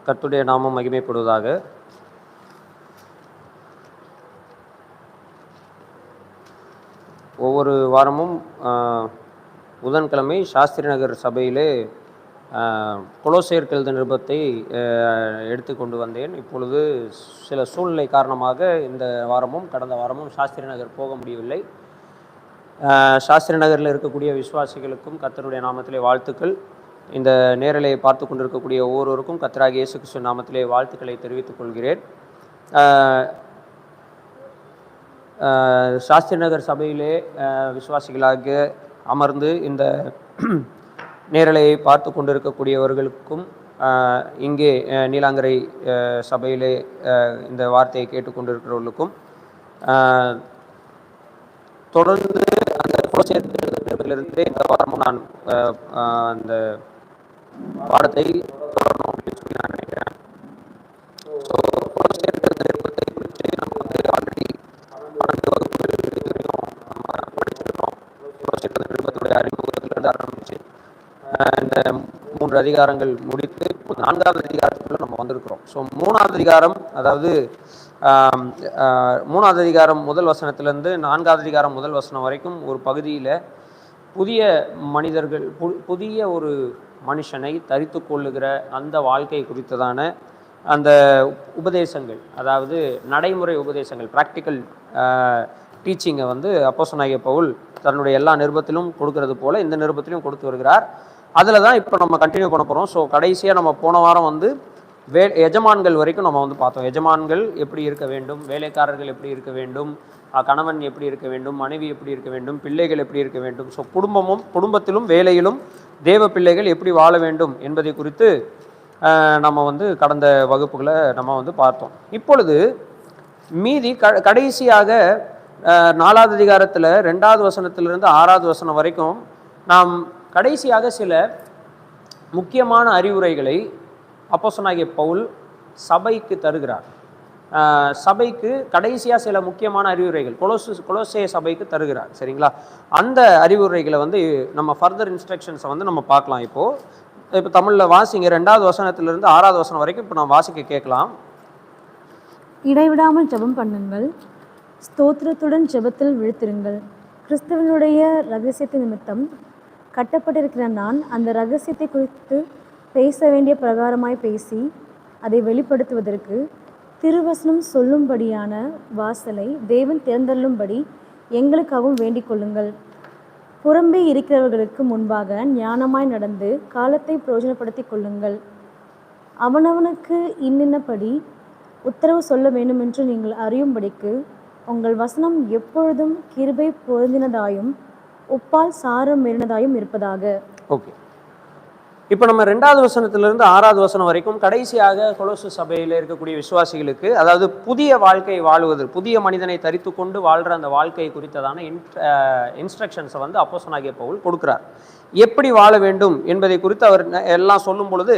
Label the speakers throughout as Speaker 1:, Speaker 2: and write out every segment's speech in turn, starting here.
Speaker 1: கர்த்தருடைய நாமம் மகிமைப்படுவதாக. ஒவ்வொரு வாரமும் புதன்கிழமை சாஸ்திரி நகர் சபையிலே கொலோசையர் எழுதின நிருபத்தை எடுத்து கொண்டு வந்தேன். இப்பொழுது சில சூழ்நிலை காரணமாக இந்த வாரமும் கடந்த வாரமும் சாஸ்திரி நகர் போக முடியவில்லை. சாஸ்திரி நகரில் இருக்கக்கூடிய விசுவாசிகளுக்கும் கர்த்தருடைய நாமத்திலே வாழ்த்துக்கள். இந்த நேரலையை பார்த்து கொண்டிருக்கக்கூடிய ஒவ்வொருவருக்கும் கர்த்தராகிய இயேசு கிறிஸ்து நாமத்திலே வாழ்த்துக்களை தெரிவித்துக் கொள்கிறேன். சாஸ்திரி நகர் சபையிலே விசுவாசிகளாக அமர்ந்து இந்த நேரலையை பார்த்து கொண்டிருக்கக்கூடியவர்களுக்கும் இங்கே நீலாங்கரை சபையிலே இந்த வார்த்தையை கேட்டுக்கொண்டிருக்கிறவர்களுக்கும் தொடர்ந்து அந்த கொலோசையரிலிருந்து இந்த வாரமும் நான் அந்த பாடத்தை தொடரணும் அப்படின்னு சொல்லி நான் நினைக்கிறேன். ஸோ கொலோசையர் நிருபத்தை குறித்து நம்ம வந்து ஆல்ரெடி 4 வகுப்புகள் நம்ம படிச்சிருக்கோம். கொலோசையர் நிருபத்துடைய அறிமுகத்திலிருந்து ஆரம்பிச்சு இந்த 3 அதிகாரங்கள் முடித்து 4வது அதிகாரத்துக்குள்ள நம்ம வந்திருக்கிறோம். ஸோ 3வது அதிகாரம், அதாவது 3வது அதிகாரம் முதல் வசனத்திலிருந்து 4வது அதிகாரம் முதல் வசனம் வரைக்கும் ஒரு பகுதியில் புதிய மனிதர்கள், புதிய ஒரு மனுஷனை தரித்து கொள்ளுகிற அந்த வாழ்க்கை குறித்ததான அந்த உபதேசங்கள், அதாவது நடைமுறை உபதேசங்கள், ப்ராக்டிக்கல் டீச்சிங்கை வந்து அப்போஸ்தலனாகிய பவுல் தன்னுடைய எல்லா நிருபத்திலும் கொடுக்கறது போல இந்த நிருபத்திலும் கொடுத்து வருகிறார். அதில் தான் இப்போ நம்ம கண்டினியூ பண்ண போகிறோம். ஸோ கடைசியாக நம்ம போன வாரம் வந்து எஜமான்கள் வரைக்கும் நம்ம வந்து பார்த்தோம். எஜமான்கள் எப்படி இருக்க வேண்டும், வேலைக்காரர்கள் எப்படி இருக்க வேண்டும், கணவன் எப்படி இருக்க வேண்டும், மனைவி எப்படி இருக்க வேண்டும், பிள்ளைகள் எப்படி இருக்க வேண்டும். ஸோ குடும்பத்திலும் வேலையிலும் தேவ பிள்ளைகள் எப்படி வாழ வேண்டும் என்பதை குறித்து நம்ம வந்து கடந்த வகுப்புகளை நம்ம வந்து பார்த்தோம். இப்பொழுது மீதி கடைசியாக 4வது அதிகாரத்தில் 2வது வசனத்திலிருந்து 6வது வசனம் வரைக்கும் நாம் கடைசியாக சில முக்கியமான அறிவுரைகளை அப்போஸ்தலனாகிய பவுல் சபைக்கு தருகிறார். சபைக்கு கடைசியாக சில முக்கியமான அறிவுரைகள் கொலோசே சபைக்கு தருகிறார். சரிங்களா? அந்த அறிவுரைகளை வந்து நம்ம ஃபர்தர் இன்ஸ்ட்ரக்ஷன்ஸை வந்து நம்ம பார்க்கலாம். இப்போ தமிழில் வாசிங்க, 2வது வசனத்திலிருந்து 6வது வசனம் வரைக்கும் இப்போ நம்ம வாசிக்க கேட்கலாம்.
Speaker 2: இடைவிடாமல் ஜெபம் பண்ணுங்கள், ஸ்தோத்திரத்துடன் ஜெபத்தில் விழித்திருங்கள். கிறிஸ்துவனுடைய இரகசியத்தை நிமித்தம் கட்டப்பட்டிருக்கிற நான் அந்த இரகசியத்தை குறித்து பேச வேண்டிய பிரகாரமாய் பேசி அதை வெளிப்படுத்துவதற்கு திருவசனம் சொல்லும்படியான வாசலை தேவன் திறந்தள்ளும்படி எங்களுக்காகவும் வேண்டிக் கொள்ளுங்கள். புறம்பே இருக்கிறவர்களுக்கு முன்பாக ஞானமாய் நடந்து காலத்தை பிரயோஜனப்படுத்தி கொள்ளுங்கள். அவனவனுக்கு இன்னின்னபடி உத்தரவு சொல்ல வேண்டுமென்று நீங்கள் அறியும்படிக்கு உங்கள் வசனம் எப்பொழுதும் கிருபை பொருந்தினதாயும் உப்பால் சாரம் மீறினதாயும் இருப்பதாக.
Speaker 1: ஓகே, இப்போ நம்ம 2வது வசனத்திலிருந்து 6வது வசனம் வரைக்கும் கடைசியாக கொலோசு சபையில் இருக்கக்கூடிய விசுவாசிகளுக்கு, அதாவது புதிய வாழ்க்கை வாழுவது, புதிய மனிதனை தரித்து கொண்டு வாழ்கிற அந்த வாழ்க்கை குறித்ததான இன்ஸ்ட்ரக்ஷன்ஸை வந்து அப்போஸ்தலனாகிய பவுல் கொடுக்குறார். எப்படி வாழ வேண்டும் என்பதை குறித்து அவர் எல்லாம் சொல்லும் பொழுது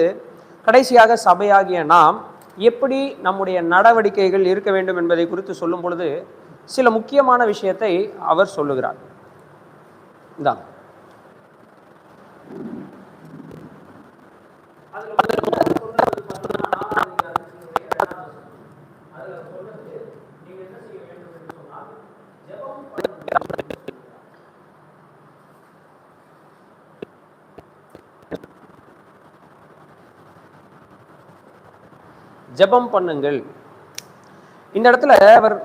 Speaker 1: கடைசியாக சபையாகிய நாம் எப்படி நம்முடைய நடவடிக்கைகள் இருக்க வேண்டும் என்பதை குறித்து சொல்லும் பொழுது சில முக்கியமான விஷயத்தை அவர் சொல்லுகிறார். இதான் ஜெபம் பண்ணுங்கள். இந்த இடத்துல அவர்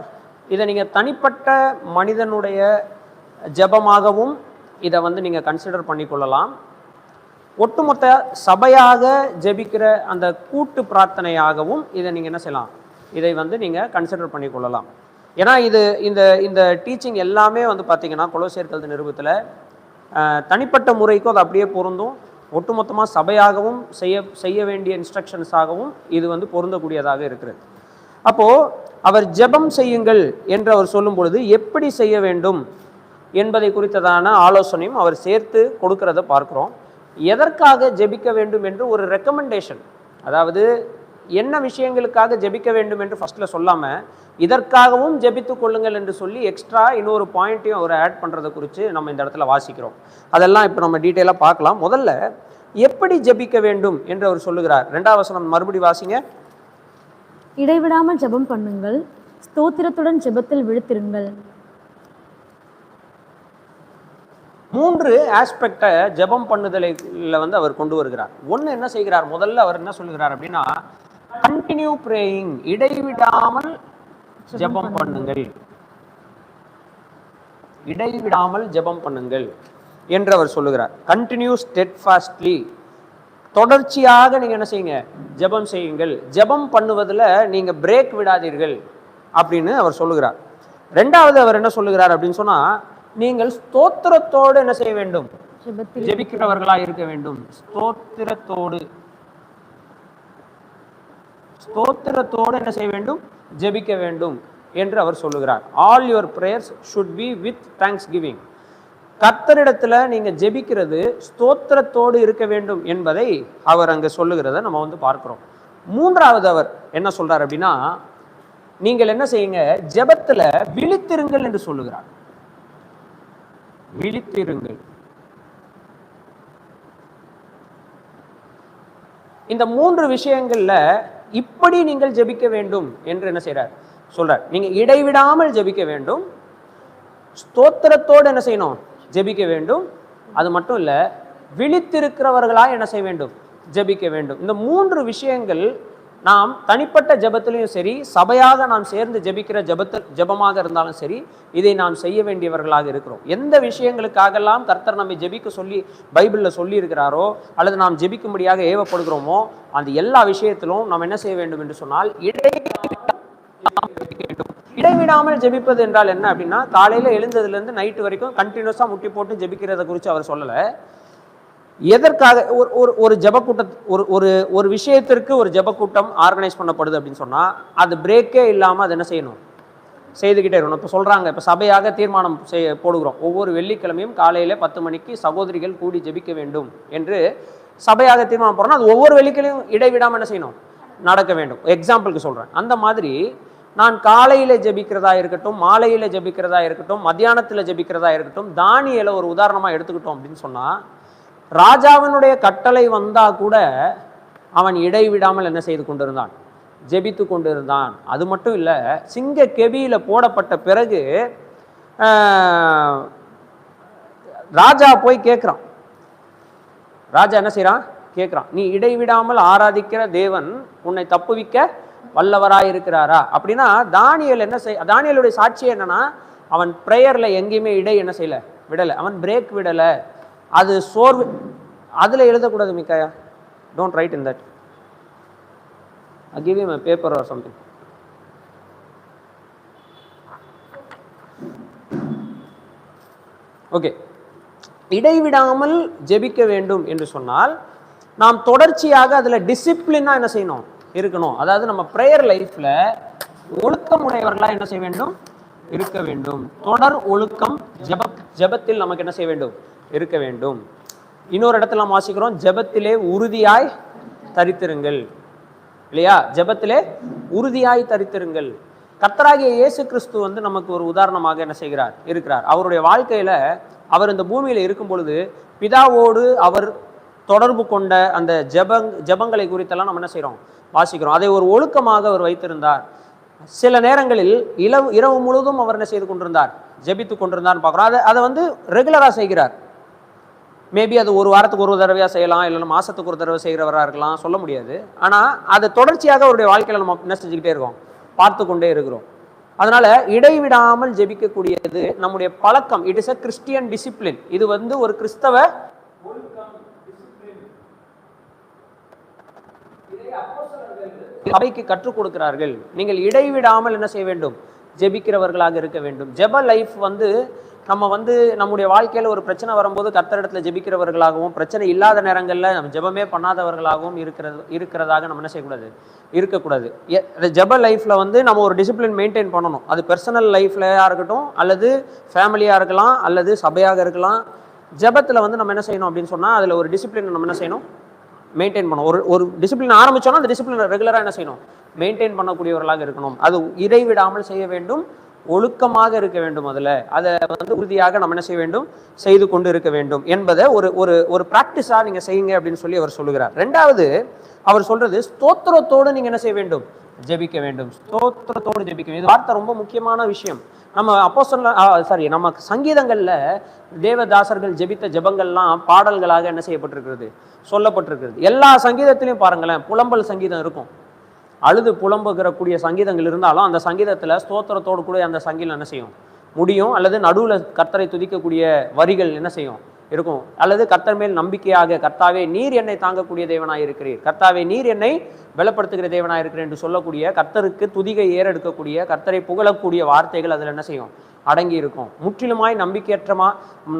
Speaker 1: இதை நீங்கள் தனிப்பட்ட மனிதனுடைய ஜெபமாகவும் இதை வந்து நீங்கள் கன்சிடர் பண்ணிக்கொள்ளலாம். ஒட்டுமொத்த சபையாக ஜெபிக்கிற அந்த கூட்டு பிரார்த்தனையாகவும் இதை நீங்கள் என்ன செய்யலாம், இதை வந்து நீங்கள் கன்சிடர் பண்ணிக்கொள்ளலாம். ஏன்னா இது இந்த டீச்சிங் எல்லாமே வந்து பார்த்தீங்கன்னா கொலோசையர் எழுதின நிருபத்தில் தனிப்பட்ட முறைக்கும் அது அப்படியே பொருந்தும், ஒட்டுமொத்தமாக சபையாகவும் செய்ய வேண்டிய இன்ஸ்ட்ரக்ஷன்ஸாகவும் இது வந்து பொருந்தக்கூடியதாக இருக்கிறது. அப்போது அவர் ஜெபம் செய்யுங்கள் என்று அவர் சொல்லும் பொழுது எப்படி செய்ய வேண்டும் என்பதை குறித்ததான ஆலோசனையும் அவர் சேர்த்து கொடுக்கிறத பார்க்குறோம். எதற்காக ஜெபிக்க வேண்டும் என்று ஒரு ரெக்கமெண்டேஷன், அதாவது என்ன விஷயங்களுக்காக ஜெபிக்க வேண்டும் என்று ஃபர்ஸ்ட்டில் சொல்லாமல் இதற்காகவும் ஜெபித்து கொள்ளுங்கள் என்று சொல்லி எக்ஸ்ட்ரா இன்னொரு பாயிண்ட்டையும் அவர் ஆட் பண்ணுறதை குறித்து நம்ம இந்த இடத்துல வாசிக்கிறோம். அதெல்லாம் இப்போ நம்ம டீட்டெயிலாக பார்க்கலாம். முதல்ல எப்படி ஜெபிக்க வேண்டும் என்று அவர் சொல்லுகிறார். 2வது வசனம் மறுபடி வாசிங்க.
Speaker 2: இடைவிடாமல் ஜெபம் பண்ணுங்கள், ஸ்தோத்திரத்துடன் ஜெபத்தில் விழித்திருங்கள்.
Speaker 1: 3 ஆஸ்பெக்டை ஜெபம் பண்ணுதலைல வந்து அவர் கொண்டு வருகிறார். ஒன்று என்ன செய்கிறார், முதல்ல அவர் என்ன சொல்லுகிறார் அப்படின்னா, கண்டினியூ பிரேயிங், இடைவிடாமல் ஜெபம் பண்ணுங்கள், இடைவிடாமல் ஜெபம் பண்ணுங்கள் என்று அவர் சொல்லுகிறார். கண்டினியூ ஸ்டெட்ஃபாஸ்ட்லி, தொடர்ச்சியாக நீங்க என்ன செய்யுங்க, ஜெபம் செய்யுங்கள். ஜெபம் பண்ணுவதில் நீங்க பிரேக் விடாதீர்கள் அப்படின்னு அவர் சொல்லுகிறார். 2வது அவர் என்ன சொல்லுகிறார் அப்படின்னு சொன்னா, நீங்கள் ஸ்தோத்திரத்தோடு என்ன செய்ய வேண்டும், ஜெபிக்கிறவர்களா இருக்க வேண்டும். ஸ்தோத்திரத்தோடு என்ன செய்ய வேண்டும், ஜெபிக்க வேண்டும் என்று அவர் சொல்லுகிறார். All your prayers should be with thanksgiving. கர்த்தரிடத்துல நீங்க ஜெபிக்கிறது ஸ்தோத்திரத்தோடு இருக்க வேண்டும் என்பதை அவர் அங்க சொல்லுகிறத நம்ம வந்து பார்க்கிறோம். 3வது அவர் என்ன சொல்றார் அப்படின்னா, நீங்கள் என்ன செய்யுங்க, ஜெபத்துல விழித்திருங்கள் என்று சொல்லுகிறார். விழித்திருங்கள். இந்த 3 விஷயங்கள்ல இப்படி நீங்கள் ஜெபிக்க வேண்டும் என்று என்ன செய்றார், சொல்றார். நீங்க இடைவிடாமல் ஜெபிக்க வேண்டும், ஸ்தோத்திரத்தோடு என்ன செய்யணும், ஜெபிக்க வேண்டும். அது மட்டும் இல்ல, விழித்திருக்கிறவர்களா என்ன செய்ய வேண்டும், ஜெபிக்க வேண்டும். இந்த 3 விஷயங்கள் நாம் தனிப்பட்ட ஜெபத்திலையும் சரி, சபையாக நாம் சேர்ந்து ஜெபிக்கிற ஜெபமாக இருந்தாலும் சரி, இதை நாம் செய்ய வேண்டியவர்களாக இருக்கிறோம். எந்த விஷயங்களுக்காகலாம் கர்த்தர் நம்மை ஜெபிக்க சொல்லி பைபிளில் சொல்லி இருக்கிறாரோ, அல்லது நாம் ஜெபிக்கும்படியாக ஏவப்படுகிறோமோ, அந்த எல்லா விஷயத்திலும் நாம் என்ன செய்ய வேண்டும் என்று சொன்னால், இடைவிடாமல் ஜெபிப்பது என்றால் என்ன அப்படின்னா, காலையில் எழுந்ததுலேருந்து நைட்டு வரைக்கும் கண்டினியூஸாக முட்டி போட்டு ஜெபிக்கிறத குறித்து அவர் சொல்லலை. எதற்காக ஒரு ஜெபக்கூட்ட ஒரு விஷயத்திற்கு ஒரு ஜெபக்கூட்டம் ஆர்கனைஸ் பண்ணப்படுது அப்படின்னு சொன்னால், அது பிரேக்கே இல்லாமல் அது என்ன செய்யணும், செய்துக்கிட்டே இருக்கணும். இப்போ சொல்கிறாங்க, இப்போ சபையாக தீர்மானம் போடுகிறோம், ஒவ்வொரு வெள்ளிக்கிழமையும் காலையில் 10 மணிக்கு சகோதரிகள் கூடி ஜெபிக்க வேண்டும் என்று சபையாக தீர்மானம் போடுறோம்னா, அது ஒவ்வொரு வெள்ளிக்கிழமையும் இடைவிடாமல் என்ன செய்யணும், நடக்க வேண்டும். எக்ஸாம்பிளுக்கு சொல்கிறேன். அந்த மாதிரி நான் காலையில் ஜெபிக்கிறதா இருக்கட்டும், மாலையில் ஜெபிக்கிறதா இருக்கட்டும், மத்தியானத்தில் ஜெபிக்கிறதா இருக்கட்டும், தானியேலை ஒரு உதாரணமாக எடுத்துக்கிட்டோம் அப்படின்னு சொன்னால், ராஜாவினுடைய கட்டளை வந்தா கூட அவன் இடைவிடாமல் என்ன செய்து கொண்டிருந்தான், ஜெபித்து கொண்டிருந்தான். அது மட்டும் இல்லை, சிங்க கெபியில போடப்பட்ட பிறகு ராஜா போய் கேட்கிறான். ராஜா என்ன செய்யறான், கேட்கிறான், நீ இடைவிடாமல் ஆராதிக்கிற தேவன் உன்னை தப்புவிக்க வல்லவராய் இருக்கிறாரா அப்படின்னா, தானியேல் என்ன தானியேலுடைய சாட்சி என்னன்னா, அவன் பிரேயர்ல எங்கேயுமே என்ன செய்யல, விடலை, அவன் பிரேக் விடலை. அது சோர்வு, அதில் எழுதக்கூடாது மிக்காயா, don't write in that, I give him a paper or something. Okay, இடைவிடாமல் ஜெபிக்க வேண்டும் என்று சொன்னால், நாம் தொடர்ச்சியாக அதில் டிசிப்ளினா என்ன செய்யணும், இருக்கணும். அதாவது நம்ம பிரேயர் லைஃப்ல ஒழுக்கமுடையவர்களாக என்ன செய்ய வேண்டும், இருக்க வேண்டும். தொடர் ஒழுக்கம் ஜெபத்தில் நமக்கு என்ன செய்ய வேண்டும், இருக்க வேண்டும். இன்னொரு இடத்துல நாம் வாசிக்கிறோம், ஜெபத்திலே உறுதியாய் தரித்திருங்கள், இல்லையா? ஜெபத்திலே உறுதியாய் தரித்திருங்கள். கர்த்தராகிய இயேசு கிறிஸ்து வந்து நமக்கு ஒரு உதாரணமாக என்ன செய்கிறார், இருக்கிறார். அவருடைய வாழ்க்கையில அவர் இந்த பூமியில இருக்கும் பொழுது பிதாவோடு அவர் தொடர்பு கொண்ட அந்த ஜெபங்களை குறித்தெல்லாம் நம்ம என்ன செய்கிறோம், வாசிக்கிறோம். அதை ஒரு ஒழுக்கமாக அவர் வைத்திருந்தார். சில நேரங்களில் இரவு முழுவதும் அவர் என்ன செய்து கொண்டிருந்தார், ஜெபித்து கொண்டிருந்தார்னு பார்க்குறோம். அதை வந்து ரெகுலராக செய்கிறார். மேபி அது ஒரு வாரத்துக்கு ஒரு தடவையாக செய்யலாம், இல்லைன்னா மாதத்துக்கு ஒரு தடவை செய்கிறவராக இருக்கலாம், சொல்ல முடியாது. ஆனால் அது தொடர்ச்சியாக அவருடைய வாழ்க்கையில் நம்ம என்ன செஞ்சுக்கிட்டே இருக்கோம், பார்த்து கொண்டே இருக்கிறோம். அதனால இடைவிடாமல் ஜெபிக்கக்கூடியது நம்முடைய பழக்கம். It is a Christian discipline. இது வந்து ஒரு கிறிஸ்தவ சபைக்கு கற்றுக் கொடுக்கிறார்கள். நீங்கள் இடைவிடாமல் என்ன செய்ய வேண்டும், ஜெபிக்கிறவர்களாக இருக்க வேண்டும். ஜெப லைஃப் வந்து நம்ம வந்து நம்முடைய வாழ்க்கையில் ஒரு பிரச்சனை வரும்போது கர்த்தரிடத்தில் ஜெபிக்கிறவர்களாகவும், பிரச்சனை இல்லாத நேரங்களில் நம்ம ஜெபமே பண்ணாதவர்களாகவும் இருக்கிறதாக நம்ம என்ன செய்யக்கூடாது, இருக்கக்கூடாது. ஜெப லைஃப்பில் வந்து நம்ம ஒரு டிசிப்ளின் மெயின்டைன் பண்ணணும். அது பர்சனல் லைஃப்லையாக இருக்கட்டும், அல்லது ஃபேமிலியாக இருக்கலாம், அல்லது சபையாக இருக்கலாம். ஜெபத்தில் வந்து நம்ம என்ன செய்யணும் அப்படின்னு சொன்னால், அதில் ஒரு டிசிப்ளின் நம்ம என்ன செய்யணும், மெயின்டைன் பண்ணணும். ஒரு டிசிப்ளின் ஆரம்பிச்சோன்னா அந்த டிசிப்ளின் ரெகுலராக என்ன செய்யணும், மெயின்டைன் பண்ணக்கூடியவர்களாக இருக்கணும். அது இடைவிடாமல் செய்ய வேண்டும். ஒழுக்கமாக இருக்க வேண்டும். அதில் அதை வந்து உறுதியாக நம்ம என்ன செய்ய வேண்டும், செய்து கொண்டு இருக்க வேண்டும் என்பதை ஒரு ஒரு ஒரு ப்ராக்டிஸாக நீங்கள் செய்யுங்க அப்படின்னு சொல்லி அவர் சொல்லுகிறார். ரெண்டாவது அவர் சொல்றது, ஸ்தோத்திரத்தோடு நீங்கள் என்ன செய்ய வேண்டும், ஜெபிக்க வேண்டும். ஸ்தோத்திரத்தோடு ஜெபிக்க வேண்டும். இது வார்த்தை ரொம்ப முக்கியமான விஷயம். நம்ம நம்ம சங்கீதங்கள்ல தேவதாசர்கள் ஜெபித்த ஜெபங்கள்லாம் பாடல்களாக என்ன செய்யப்பட்டிருக்கிறது, சொல்லப்பட்டிருக்கிறது. எல்லா சங்கீதத்திலையும் பாருங்களேன், புலம்பல் சங்கீதம் இருக்கும். அழுது புலம்புகிறக்கூடிய சங்கீதங்கள் இருந்தாலும் அந்த சங்கீதத்துல ஸ்தோத்திரத்தோடு கூட அந்த சங்கீதம் என்ன செய்யும், முடியும். அல்லது நடுவுல கர்த்தரை துதிக்கக்கூடிய வரிகள் என்ன செய்யும், இருக்கும். அல்லது கர்த்தர் மேல் நம்பிக்கையாக, கர்த்தாவே நீர் என்னை தாங்கக்கூடிய தேவனாய் இருக்கிறீர், கர்த்தாவே நீர் என்னை பலப்படுத்துகிற தேவனாய் இருக்கிறேன் என்று சொல்லக்கூடிய, கர்த்தருக்கு துதிகை ஏறெடுக்கக்கூடிய, கர்த்தரை புகழக்கூடிய வார்த்தைகள் அதில் என்ன செய்யும், அடங்கி இருக்கும். முற்றிலுமாய்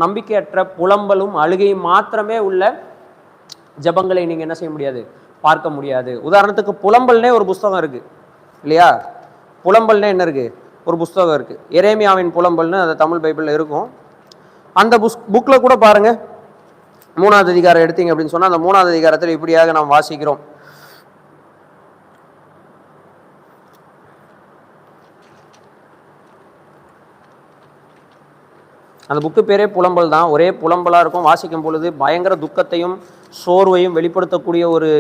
Speaker 1: நம்பிக்கையற்ற புலம்பலும் அழுகையும் மாத்திரமே உள்ள ஜபங்களை நீங்க என்ன செய்ய முடியாது, பார்க்க முடியாது. உதாரணத்துக்கு புலம்பல்னே ஒரு புஸ்தகம் இருக்கு இல்லையா? புலம்பல்னே என்ன இருக்கு, ஒரு புஸ்தகம் இருக்கு. எரேமியாவின் புலம்பல்னு அது தமிழ் பைபிள்ல இருக்கும். அந்த புக்ல கூட பாருங்க, 3வது அதிகாரம் எடுத்தீங்க அப்படின்னு சொன்னா, அந்த 3வது அதிகாரத்தில் இப்படியாக நாம் வாசிக்கிறோம். அந்த புக்கு பேரே புலம்பல் தான். ஒரே புலம்பலாக இருக்கும். வாசிக்கும் பொழுது பயங்கர துக்கத்தையும் சோர்வையும் வெளிப்படுத்தக்கூடிய ஒரு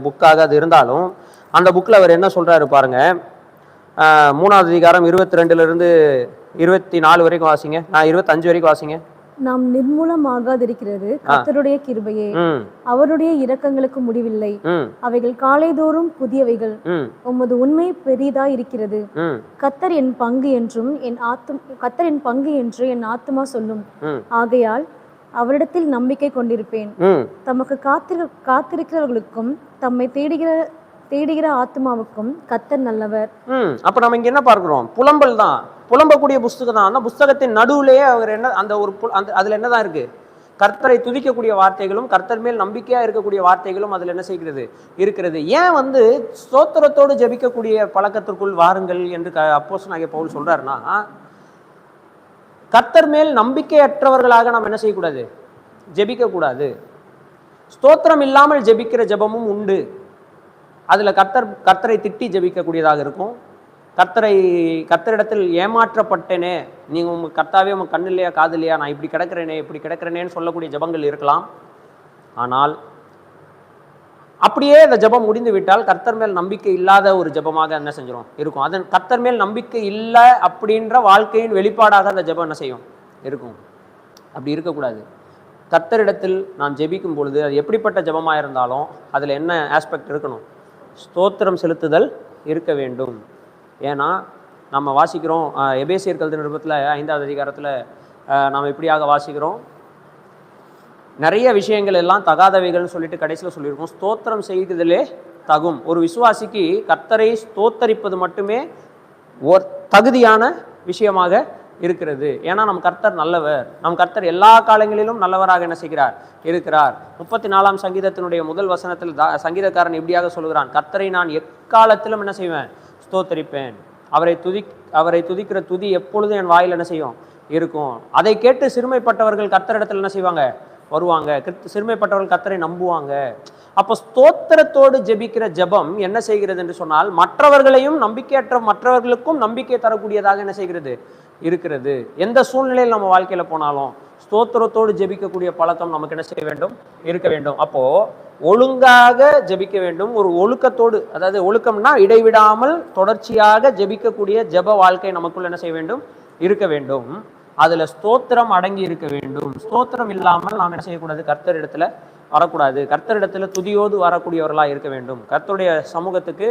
Speaker 1: புக்காக அது இருந்தாலும், அந்த புக்கில் அவர் என்ன சொல்கிறாரு பாருங்க. 3வது அதிகாரம் 22லிருந்து 24 வரைக்கும் வாசிங்க. 25 வரைக்கும் வாசிங்க.
Speaker 2: நாம் நிர்மூலமாகாதிருக்கிறது கர்த்தருடைய கிருபையே, அவருடைய இரக்கங்களுக்கு முடிவில்லை. அவைகள் காலைதோறும் புதியவைகள். உமது உண்மை பெரிதாய் இருக்கிறது. கர்த்தர் என் பங்கு என்றும் கர்த்தர் என் பங்கு என்று என் ஆத்துமா சொல்லும். ஆகையால் அவரிடத்தில் நம்பிக்கை கொண்டிருப்பேன். தமக்கு காத்திருக்கிறவர்களுக்கும் தம்மை தேடுகிற ஆத்மாவுக்கும் கர்த்தர் நல்லவர்.
Speaker 1: அப்ப நம்ம இங்க என்ன பார்க்கிறோம், புலம்பல் தான், புலம்பக்கூடிய புஸ்தகம் தான். அந்த புஸ்தகத்தின் நடுவுலேயே அவர் என்ன, அந்த ஒரு அதுல என்னதான் இருக்கு, கர்த்தரை துதிக்கக்கூடிய வார்த்தைகளும் கர்த்தர் மேல் நம்பிக்கையா இருக்கக்கூடிய வார்த்தைகளும் அதுல என்ன செய்கிறது, இருக்கிறது. ஏன் வந்து ஸ்தோத்திரத்தோடு ஜெபிக்கக்கூடிய பழக்கத்திற்குள் வாருங்கள் என்று அப்போஸ்தலனாகிய பவுல் சொல்றாருன்னா, கர்த்தர் மேல் நம்பிக்கையற்றவர்களாக நாம் என்ன செய்யக்கூடாது, ஜெபிக்க கூடாது. ஸ்தோத்திரம் இல்லாமல் ஜெபிக்கிற ஜெபமும் உண்டு. அதுல கர்த்தரை திட்டி ஜெபிக்கக்கூடியதாக இருக்கும். கர்த்தரிடத்தில் ஏமாற்றப்பட்டேனே, நீங்க உங்க கர்த்தாவே உங்க கண்ணு இல்லையா காது இல்லையா, நான் இப்படி கிடக்கிறேனேன்னு சொல்லக்கூடிய ஜெபங்கள் இருக்கலாம். ஆனால் அப்படியே அந்த ஜெபம் முடிந்து விட்டால் கர்த்தர் மேல் நம்பிக்கை இல்லாத ஒரு ஜெபமாக என்ன செஞ்சிடும் இருக்கும். அதன் கர்த்தர் மேல் நம்பிக்கை இல்லை அப்படின்ற வாழ்க்கையின் வெளிப்பாடாக அந்த ஜெபம் என்ன செய்யும், இருக்கும். அப்படி இருக்கக்கூடாது. கர்த்தரிடத்தில் நாம் ஜெபிக்கும் பொழுது அது எப்படிப்பட்ட ஜெபமாக இருந்தாலும் அதில் என்ன ஆஸ்பெக்ட் இருக்கணும், ஸ்தோத்திரம் செலுத்துதல் இருக்க வேண்டும். ஏன்னா நம்ம வாசிக்கிறோம், எபேசியர் கழுதின நிருபத்தில் 5வது அதிகாரத்தில் நாம் இப்படியாக வாசிக்கிறோம், நிறைய விஷயங்கள் எல்லாம் தகாதவைகள்னு சொல்லிட்டு கடைசியில் சொல்லியிருக்கோம். ஸ்தோத்திரம் செய்வதிலே தகும். ஒரு விசுவாசிக்கு கர்த்தரை ஸ்தோத்தரிப்பது மட்டுமே ஒரு தகுதியான விஷயமாக இருக்கிறது. ஏன்னா நம் கர்த்தர் நல்லவர், நம் கர்த்தர் எல்லா காலங்களிலும் நல்லவராக என்ன செய்கிறார், இருக்கிறார். 34ஆம் சங்கீதத்தினுடைய முதல் வசனத்தில் சங்கீதக்காரன் இப்படியாக சொல்கிறான், கர்த்தரை நான் எக்காலத்திலும் என்ன செய்வேன், ஸ்தோத்தரிப்பேன். அவரை துதிக்கிற துதி எப்பொழுதும் என் வாயில் என்ன செய்யும், இருக்கும். அதை கேட்டு சிறுமைப்பட்டவர்கள் கர்த்தரிடத்தில் என்ன செய்வாங்க, வருவாங்க. சிறுமைப்பட்டவர்கள் கர்த்தரை நம்புவாங்க. அப்போ ஸ்தோத்திரத்தோடு ஜெபிக்கிற ஜெபம் என்ன செய்கிறது என்று சொன்னால், மற்றவர்களையும் நம்பிக்கையற்ற மற்றவர்களுக்கும் நம்பிக்கை தரக்கூடியதாக என்ன செய்கிறது, இருக்கிறது. எந்த சூழ்நிலையில் நம்ம வாழ்க்கையில போனாலும் ஸ்தோத்திரத்தோடு ஜெபிக்கக்கூடிய பழக்கம் நமக்கு என்ன செய்ய வேண்டும், இருக்க வேண்டும். அப்போ ஒழுங்காக ஜெபிக்க வேண்டும். ஒரு ஒழுக்கத்தோடு, அதாவது ஒழுக்கம்னா இடைவிடாமல் தொடர்ச்சியாக ஜெபிக்கக்கூடிய ஜெப வாழ்க்கை நமக்குள்ள என்ன செய்ய வேண்டும், இருக்க வேண்டும். அதுல ஸ்தோத்திரம் அடங்கி இருக்க வேண்டும். ஸ்தோத்திரம் இல்லாமல் நாம் என்ன செய்யக்கூடாது, கர்த்தரிடத்துல வரக்கூடாது. கர்த்தரிடத்துல துதியோடு வரக்கூடியவர்களா இருக்க வேண்டும். கர்த்தருடைய சமூகத்துக்கு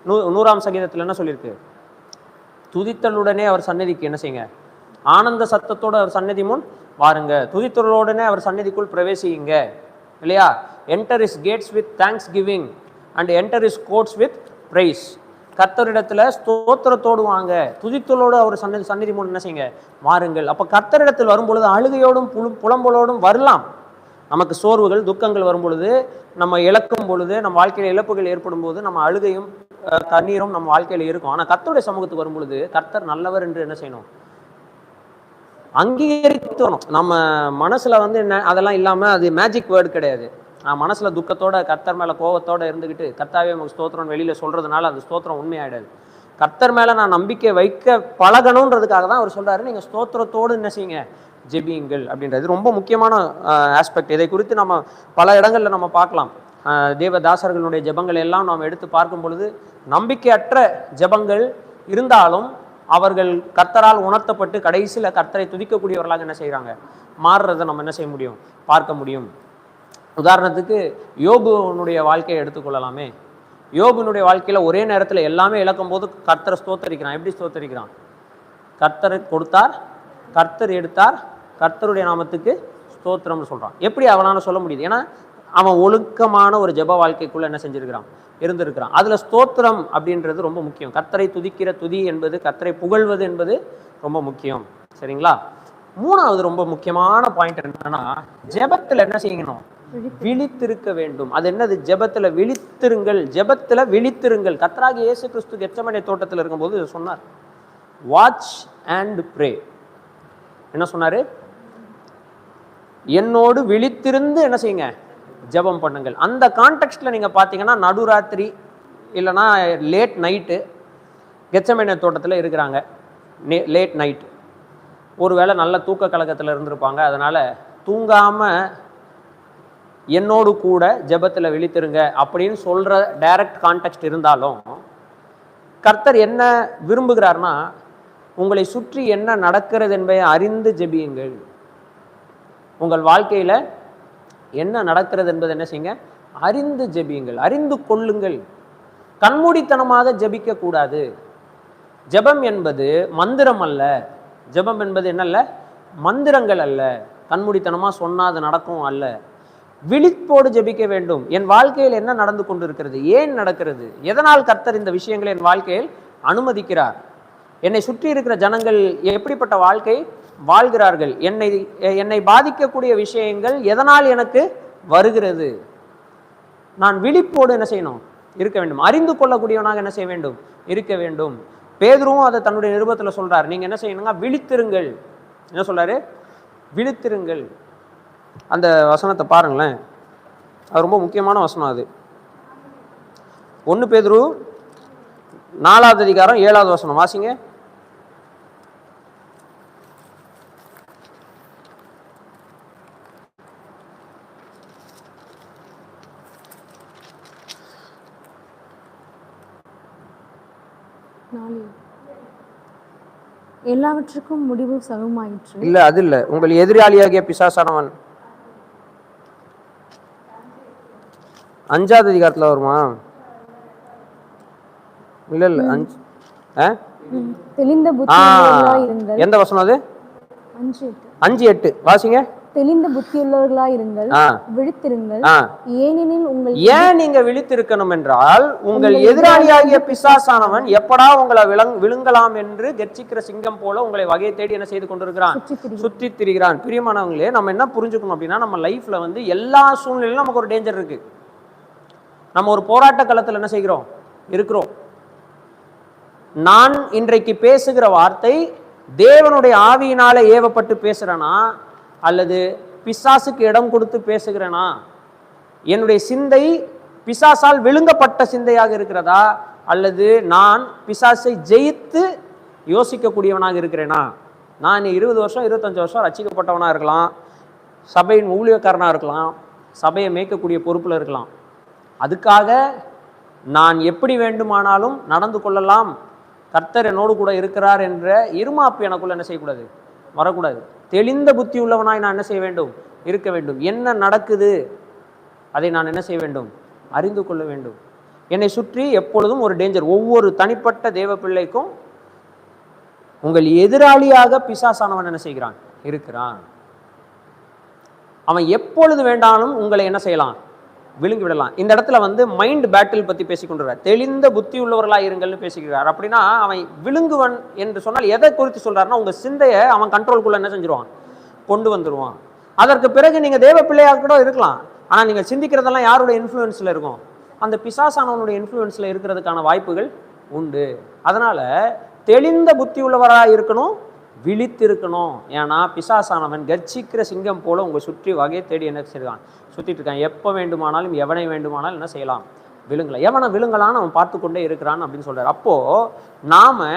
Speaker 1: 100ஆம் சங்கீதத்துல என்ன சொல்லியிருக்கு, துதித்தலுடனே அவர் சந்நிதிக்கு என்ன செய்யுங்க, ஆனந்த சத்தத்தோடு அவர் சந்நிதி முன் வாருங்க. துதித்தலுடனே அவர் சந்நிதிக்குள் பிரவேசியுங்க இல்லையா? Enter his gates with thanksgiving and enter his courts with praise. கர்த்தரிடத்துல ஸ்தோத்திரத்தோடு வாங்க, துதித்தலோடு அவர் சந்நிதி முன் என்ன செய்யுங்க, வாருங்கள். அப்போ கர்த்தரிடத்தில் வரும்பொழுது அழுகையோடும் புலம்பலோடும் வரலாம். நமக்கு சோர்வுகள் துக்கங்கள் வரும் பொழுது, நம்ம இழக்கும் பொழுது, நம்ம வாழ்க்கையில இழப்புகள் ஏற்படும் போது நம்ம அழுகையும் கண்ணீரும் நம்ம வாழ்க்கையில இருக்கும். ஆனா கர்த்தருடைய சமூகத்துக்கு வரும் பொழுது கர்த்தர் நல்லவர் என்று என்ன செய்யணும், அங்கீகரிக்கணும். நம்ம மனசுல வந்து என்ன அதெல்லாம் இல்லாம, அது மேஜிக் வேர்டு கிடையாது. மனசுல துக்கத்தோட கர்த்தர் மேல கோபத்தோட இருந்துகிட்டு கர்த்தாவே ஸ்தோத்திரம் வெளியில சொல்றதுனால அந்த ஸ்தோத்திரம் உண்மையாயிடாது. கர்த்தர் மேலே நான் நம்பிக்கை வைக்க பழகணுன்றதுக்காக தான் அவர் சொல்கிறாரு, நீங்கள் ஸ்தோத்திரத்தோடு என்ன செய்யுங்க, ஜெபியுங்கள் அப்படின்றது ரொம்ப முக்கியமான ஆஸ்பெக்ட். இதை குறித்து நம்ம பல இடங்களில் நம்ம பார்க்கலாம். தேவதாசர்களுடைய ஜெபங்கள் எல்லாம் நாம் எடுத்து பார்க்கும் பொழுது நம்பிக்கையற்ற ஜெபங்கள் இருந்தாலும் அவர்கள் கர்த்தரால் உணர்த்தப்பட்டு கடைசியில் கர்த்தரை துதிக்கக்கூடியவர்களாக என்ன செய்கிறாங்க, மாறுறதை நம்ம என்ன செய்ய முடியும், பார்க்க முடியும். உதாரணத்துக்கு யோபுனுடைய வாழ்க்கையை எடுத்துக்கொள்ளலாமே. யோபுனுடைய வாழ்க்கையில் ஒரே நேரத்தில் எல்லாமே இழக்கும் போது கர்த்தரை ஸ்தோத்தரிக்கிறான். எப்படி ஸ்தோத்தரிக்கிறான்? கர்த்தரை கொடுத்தார், கர்த்தர் எடுத்தார், கர்த்தருடைய நாமத்துக்கு ஸ்தோத்திரம்னு சொல்கிறான். எப்படி அவனால் சொல்ல முடியுது? ஏன்னா அவன் ஒழுக்கமான ஒரு ஜெப வாழ்க்கைக்குள்ளே என்ன செஞ்சுருக்கிறான், இருந்திருக்கிறான். அதில் ஸ்தோத்திரம் அப்படின்றது ரொம்ப முக்கியம். கர்த்தரை துதிக்கிற துதி என்பது, கர்த்தரை புகழ்வது என்பது ரொம்ப முக்கியம். சரிங்களா? மூணாவது ரொம்ப முக்கியமான பாயிண்ட் என்னன்னா, ஜெபத்தில் என்ன செய்யணும், விழித்திருக்க வேண்டும். அது என்னது? ஜெபத்தில் விழித்திருங்கள், ஜெபத்தில் விழித்திருங்கள். கர்த்தராகிய இயேசு கிறிஸ்து கெத்செமனே தோட்டத்தில் இருக்கும்போது சொன்னார், வாட்ச் அண்ட் ப்ரே. என்ன சொன்னாரு? என்னோடு விழித்திருந்து என்ன செய்யுங்க, ஜெபம் பண்ணுங்கள். அந்த கான்டெக்ஸ்ட்ல நீங்க பார்த்தீங்கன்னா நடுராத்திரி இல்லைன்னா லேட் நைட்டு கெத்செமனே தோட்டத்தில் இருக்கிறாங்க. லேட் நைட், ஒருவேளை நல்ல தூக்க கலக்கத்தில் இருந்திருப்பாங்க. அதனால தூங்காம என்னோடு கூட ஜெபத்தில் விழித்திருங்க அப்படின்னு சொல்ற டைரக்ட் கான்டெக்ஸ்ட் இருந்தாலும், கர்த்தர் என்ன விரும்புகிறார்னா, உங்களை சுற்றி என்ன நடக்கிறது என்பதை அறிந்து ஜெபியுங்கள். உங்கள் வாழ்க்கையில் என்ன நடக்கிறது என்பது என்ன செய்யுங்க, அறிந்து ஜெபியுங்கள், அறிந்து கொள்ளுங்கள். கண்மூடித்தனமாக ஜெபிக்க கூடாது. ஜெபம் என்பது மந்திரம் அல்ல. ஜெபம் என்பது என்னல்ல, மந்திரங்கள் அல்ல. கண்மூடித்தனமாக சொன்னால் அது நடக்கும் அல்ல. விழிப்போடு ஜெபிக்க வேண்டும். என் வாழ்க்கையில் என்ன நடந்து கொண்டிருக்கிறது, ஏன் நடக்கிறது, எதனால் கர்த்தர் இந்த விஷயங்களை என் வாழ்க்கையில் அனுமதிக்கிறார், என்னை சுற்றி இருக்கிற ஜனங்கள் எப்படிப்பட்ட வாழ்க்கை வாழ்கிறார்கள், என்னை பாதிக்கக்கூடிய விஷயங்கள் எதனால் எனக்கு வருகிறது, நான் விழிப்போடு என்ன செய்யணும், இருக்க வேண்டும். அறிந்து கொள்ளக்கூடியவனாக என்ன செய்ய வேண்டும், இருக்க வேண்டும். பேதுருவும் அதை தன்னுடைய நிருபத்தில் சொல்றார், நீங்க என்ன செய்யணுங்க, விழித்திருங்கள். என்ன சொல்றாரு? விழித்திருங்கள். அந்த வசனத்தை பாருங்களேன், அது ரொம்ப முக்கியமான வசனம். அது 1 பேதுரு 4வது அதிகாரம் 7வது வசனம் வாசிங்க.
Speaker 2: எல்லாவற்றுக்கும் முடிவு சமமாயிற்று.
Speaker 1: இல்ல, அது இல்ல. உங்கள் எதிராளியாகிய பிசாசானவன் 5வது அதிகாரத்துல வருமா? இல்ல இல்ல, 5
Speaker 2: தெளிந்த புத்தியுள்ளவர்களாய் இருங்கள்.
Speaker 1: எந்த வசனம் அது? 5:8 வாசிங்க. தெளிந்த
Speaker 2: புத்தியுள்ளவர்களாய் இருங்கள், விழித்திருங்கள். ஏனெனில்
Speaker 1: ஏன் நீங்க விழித்திருக்கணும் என்றால், உங்கள் எதிராளியாகிய பிசாசானவன் எப்படா உங்களை விழுங்கலாம் என்று கெர்ச்சிக்கிற சிங்கம் போல உங்களை வகையை தேடி என்ன செய்து கொண்டிருக்கிறான், சுற்றி திரிகிறான். பிரியமானவங்களே, நம்ம என்ன புரிஞ்சுக்கணும் அப்படின்னா, நம்ம லைஃப்ல எல்லா சூழ்நிலையிலும் நமக்கு ஒரு டேஞ்சர் இருக்கு. நம்ம ஒரு போராட்ட களத்தில் என்ன செய்கிறோம், இருக்கிறோம். நான் இன்றைக்கு பேசுகிற வார்த்தை தேவனுடைய ஆவியினால ஏவப்பட்டு பேசுறேனா, அல்லது பிசாசுக்கு இடம் கொடுத்து பேசுகிறேனா, என்னுடைய சிந்தை பிசாசால் விழுங்கப்பட்ட சிந்தையாக இருக்கிறதா, அல்லது நான் பிசாசை ஜெயித்து யோசிக்கக்கூடியவனாக இருக்கிறேனா? நான் 20 வருஷம் 25 வருஷம் ரட்சிக்கப்பட்டவனா இருக்கலாம், சபையின் ஊழியக்காரனாக இருக்கலாம், சபையை மேய்க்கக்கூடிய பொறுப்பில் இருக்கலாம். அதுக்காக நான் எப்படி வேண்டுமானாலும் நடந்து கொள்ளலாம், கர்த்தர் என்னோடு கூட இருக்கிறார் என்ற இருமாப்பு எனக்குள்ள என்ன செய்யக்கூடாது, வரக்கூடாது. தெளிந்த புத்தி உள்ளவனாய் நான் என்ன செய்ய வேண்டும், இருக்க வேண்டும். என்ன நடக்குது அதை நான் என்ன செய்ய வேண்டும், அறிந்து கொள்ள வேண்டும். என்னை சுற்றி எப்பொழுதும் ஒரு டேஞ்சர். ஒவ்வொரு தனிப்பட்ட தேவ பிள்ளைக்கும் உங்கள் எதிராளியாக பிசாசானவன் என்ன செய்கிறான், இருக்கிறான். அவன் எப்பொழுது வேண்டாலும் உங்களை என்ன செய்யலாம், விழுங்கி விடலாம். இந்த இடத்துல மைண்ட் பேட்டில் பத்தி பேசிக்கொண்டிருக்கிறார். தெளிந்த புத்தி உள்ளவர்களா இருங்கள்னு பேசிக்கிறார். அப்படின்னா அவன் விழுங்குவன் என்று சொன்னால் எதை குறித்து சொல்றாருன்னா, உங்க சிந்தையை அவன் கண்ட்ரோல்குள்ள என்ன செஞ்சிருவான், கொண்டு வந்துருவான். அதற்கு பிறகு நீங்க தேவ பிள்ளையாக கூட இருக்கலாம், ஆனா நீங்க சிந்திக்கிறதெல்லாம் யாருடைய இன்ஃப்ளூயன்ஸ்ல இருக்கும், அந்த பிசாசானவனுடைய இன்ஃப்ளூயன்ஸ்ல இருக்கிறதுக்கான வாய்ப்புகள் உண்டு. அதனால தெளிந்த புத்தி உள்ளவராக இருக்கணும், விழித்திருக்கணும். ஏன்னா பிசாசானவன் கர்ச்சிக்கிற சிங்கம் போல உங்களை சுற்றி வகையை தேடி என்ன செய்வான், சுற்றிட்டு இருக்கான். எப்போ வேண்டுமானாலும் எவனை வேண்டுமானாலும் என்ன செய்யலாம், விழுங்கலாம். எவனை விழுங்கலான்னு அவன் பார்த்து கொண்டே இருக்கிறான் அப்படின்னு சொல்றாரு. அப்போ நாம